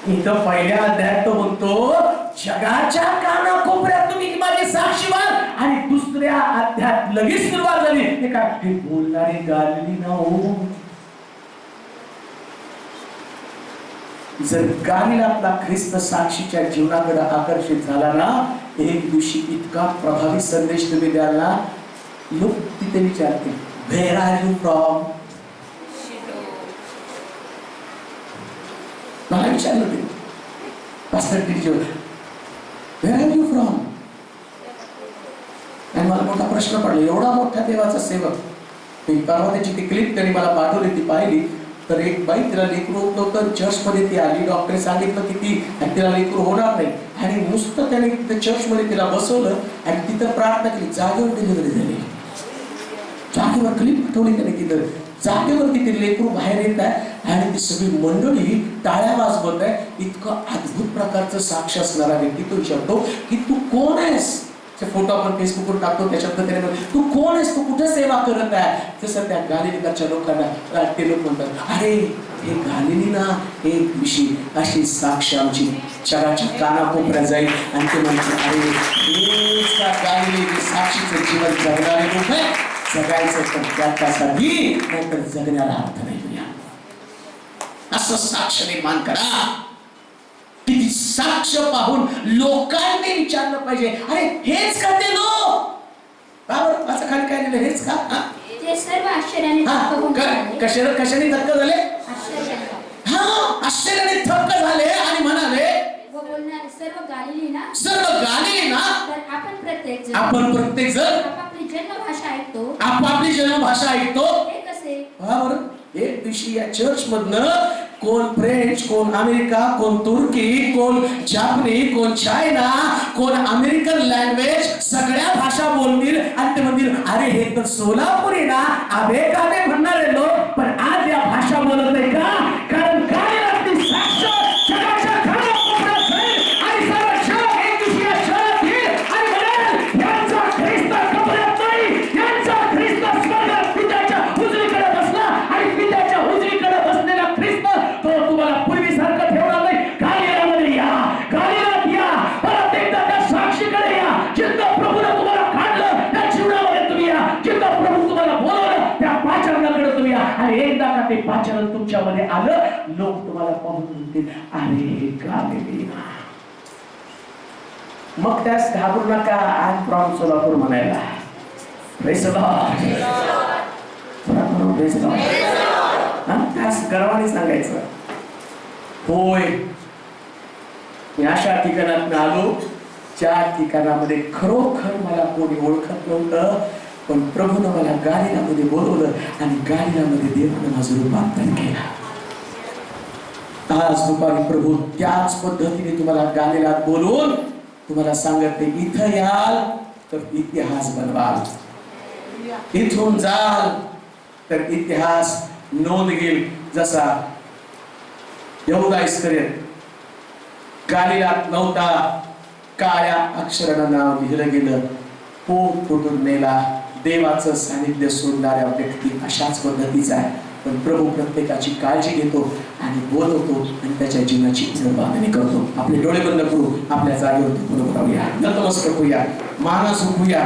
इथं पहिल्या अध्यायात तो म्हणतो जगाच्या कानाकोपऱ्यात तुम्ही माझे साक्षीवार, आणि दुसऱ्या अध्यायात लगेच सुरुवात झाली ते काय? हे बोलणारे गालिली ना हो. जर गालिलातला ख्रिस्त साक्षीच्या जीवनाकडे आकर्षित झाला ना, एक दिवशी इतका प्रभावी संदेश तुम्ही द्याल ना, लोक तिथे विचारतील व्हेअर आर यू फ्रॉम? मला विचारलं ते pastor teacher where are you from? आणि मला मोठा प्रश्न पडला. एवढा मोठा देवाचा सेवक, परवा त्याची ती क्लिप त्यांनी मला पाठवली, ती पाहिली तर एक बाई तिला लेकरू होत नव्हतं, चर्चमध्ये ती आली, डॉक्टर सांगितलं की तिला लेकरू होणार नाही, आणि नुसतं त्याने चर्चमध्ये तिला बसवलं आणि तिथं प्रार्थना केली, जागेवर डिलिव्हरी झाली. जागेवर क्लिप पाठवली त्याने तिथं, जागेवरती ते लेकरू बाहेर येत आहे आणि ती सगळी मंडळी टाळ्या वाजवत आहे. इतकं अद्भुत प्रकारचं साक्ष असणारा व्यक्ती तो विचारतो की तू कोण आहेस? फोटो आपण फेसबुकवर टाकतो, त्याच्यात त्याने तू कोण आहेस, तू कुठे सेवा करत आहे? तसं त्या गालिलीच्या लोकांना ते लोक म्हणतात अरे हे गालिली ना, एक दिवशी अशी साक्ष आमची जगाच्या कानाकोपऱ्यात जाईल, आणि ते म्हणतात अरे हेच का गालिली साक्षीचं जीवन जगणारे लोक आहे. जगायचं तर त्याच्यासाठी, नाहीतर जगण्याला अर्थ नाही. असं साक्ष निर्माण करा. किती साक्ष पाहून लोकांनी विचारलं पाहिजे अरे हेच का ते लोक? बरोबर माझं खाली काय लिहिलं? हेच का? ते सर्व आश्चर्याने थक्क होऊन म्हणाले. कशाने थक्क झाले? आश्चर्याने. हा, आश्चर्याने थक्क झाले आणि म्हणाले व बोलणारे सर्व गालिलींना, सर्व गालिलींना, तर आपण प्रत्येक जण आपापली जन्मभाषा ऐकतो, आपापली जन्मभाषा ऐकतो. हे कसे? बरोबर. एक दिवशी या चर्च मधनं कोण फ्रेंच, कोण अमेरिका, कोण तुर्की, कोण जापनी, कोण चायना, कोण अमेरिकन लँग्वेज, सगळ्या भाषा बोलतील आणि ते म्हणतील अरे हे तर सोलापुरी ना, आबे काबे म्हणणारे लोक, पण आज या भाषा बोलत नाही का? कारण काय लागते साक्ष जगाच्या कानाकोपऱ्यात जाईल आणि सर्व जग एक दिवशी या शहरात येईल आणि म्हणेल यांचा ख्रिस्त कबरात नाही, यांचा ख्रिस्त स्वर्गात पित्याच्या उजवीकडे बसला, आणि पित्याच्या उजवीकडे बसलेला ख्रिस्त तो तुम्हाला पूर्वीसारखं ठेवणार नाही. गालिलामध्ये या, गालिलात या, परत एकदा त्या साक्षीकडे या, जिथं प्रभूने तुम्हाला काढलं त्या जीवनामध्ये तुम्ही या, जिथं प्रभू तुम्हाला बोलवलं त्या पाचरणाकडे तुम्ही या, आणि एकदा का ते पाचरण तुमच्यामध्ये आलं, लोक तुम्हाला पाहून म्हणतील अरे गालिला. मग त्यास घाबरू नका, आय एम फ्रॉम सोलापूर म्हणायला. Praise the Lord. Praise the Lord. त्यास गर्वाने सांगायचं, होय मी अशा ठिकाणात आलो ज्या ठिकाणामध्ये खरोखर मला कोणी ओळखत नव्हतं, पण प्रभूनं मला गालिलामध्ये बोलवलं आणि गालिलामध्ये देवानं माझं रूपांतर केलं. आज दुपारी प्रभू त्याच पद्धतीने तुम्हाला गालिलात बोलवून तुम्हाला सांगते, इथं याल तर इतिहास बनवाल, इथून जाल तर इतिहास नोंद घेईल. जसा यहूदा इस्करियत गालिलात नव्हता, काळ्या अक्षरानं नाव लिहिलं गेलं, पोट फुटून नेला. देवाचं सानिध्य सोडणाऱ्या व्यक्ती अशाच पद्धतीचा आहे, पण प्रभू प्रत्येकाची काळजी घेतो आणि बोलवतो आणि त्याच्या जीवनाची पुनर्बांधणी करतो. आपले डोळे बंद करू, आपल्या जागेवर पुढे राहूया, नतमस्तक होऊया, मानस होऊया.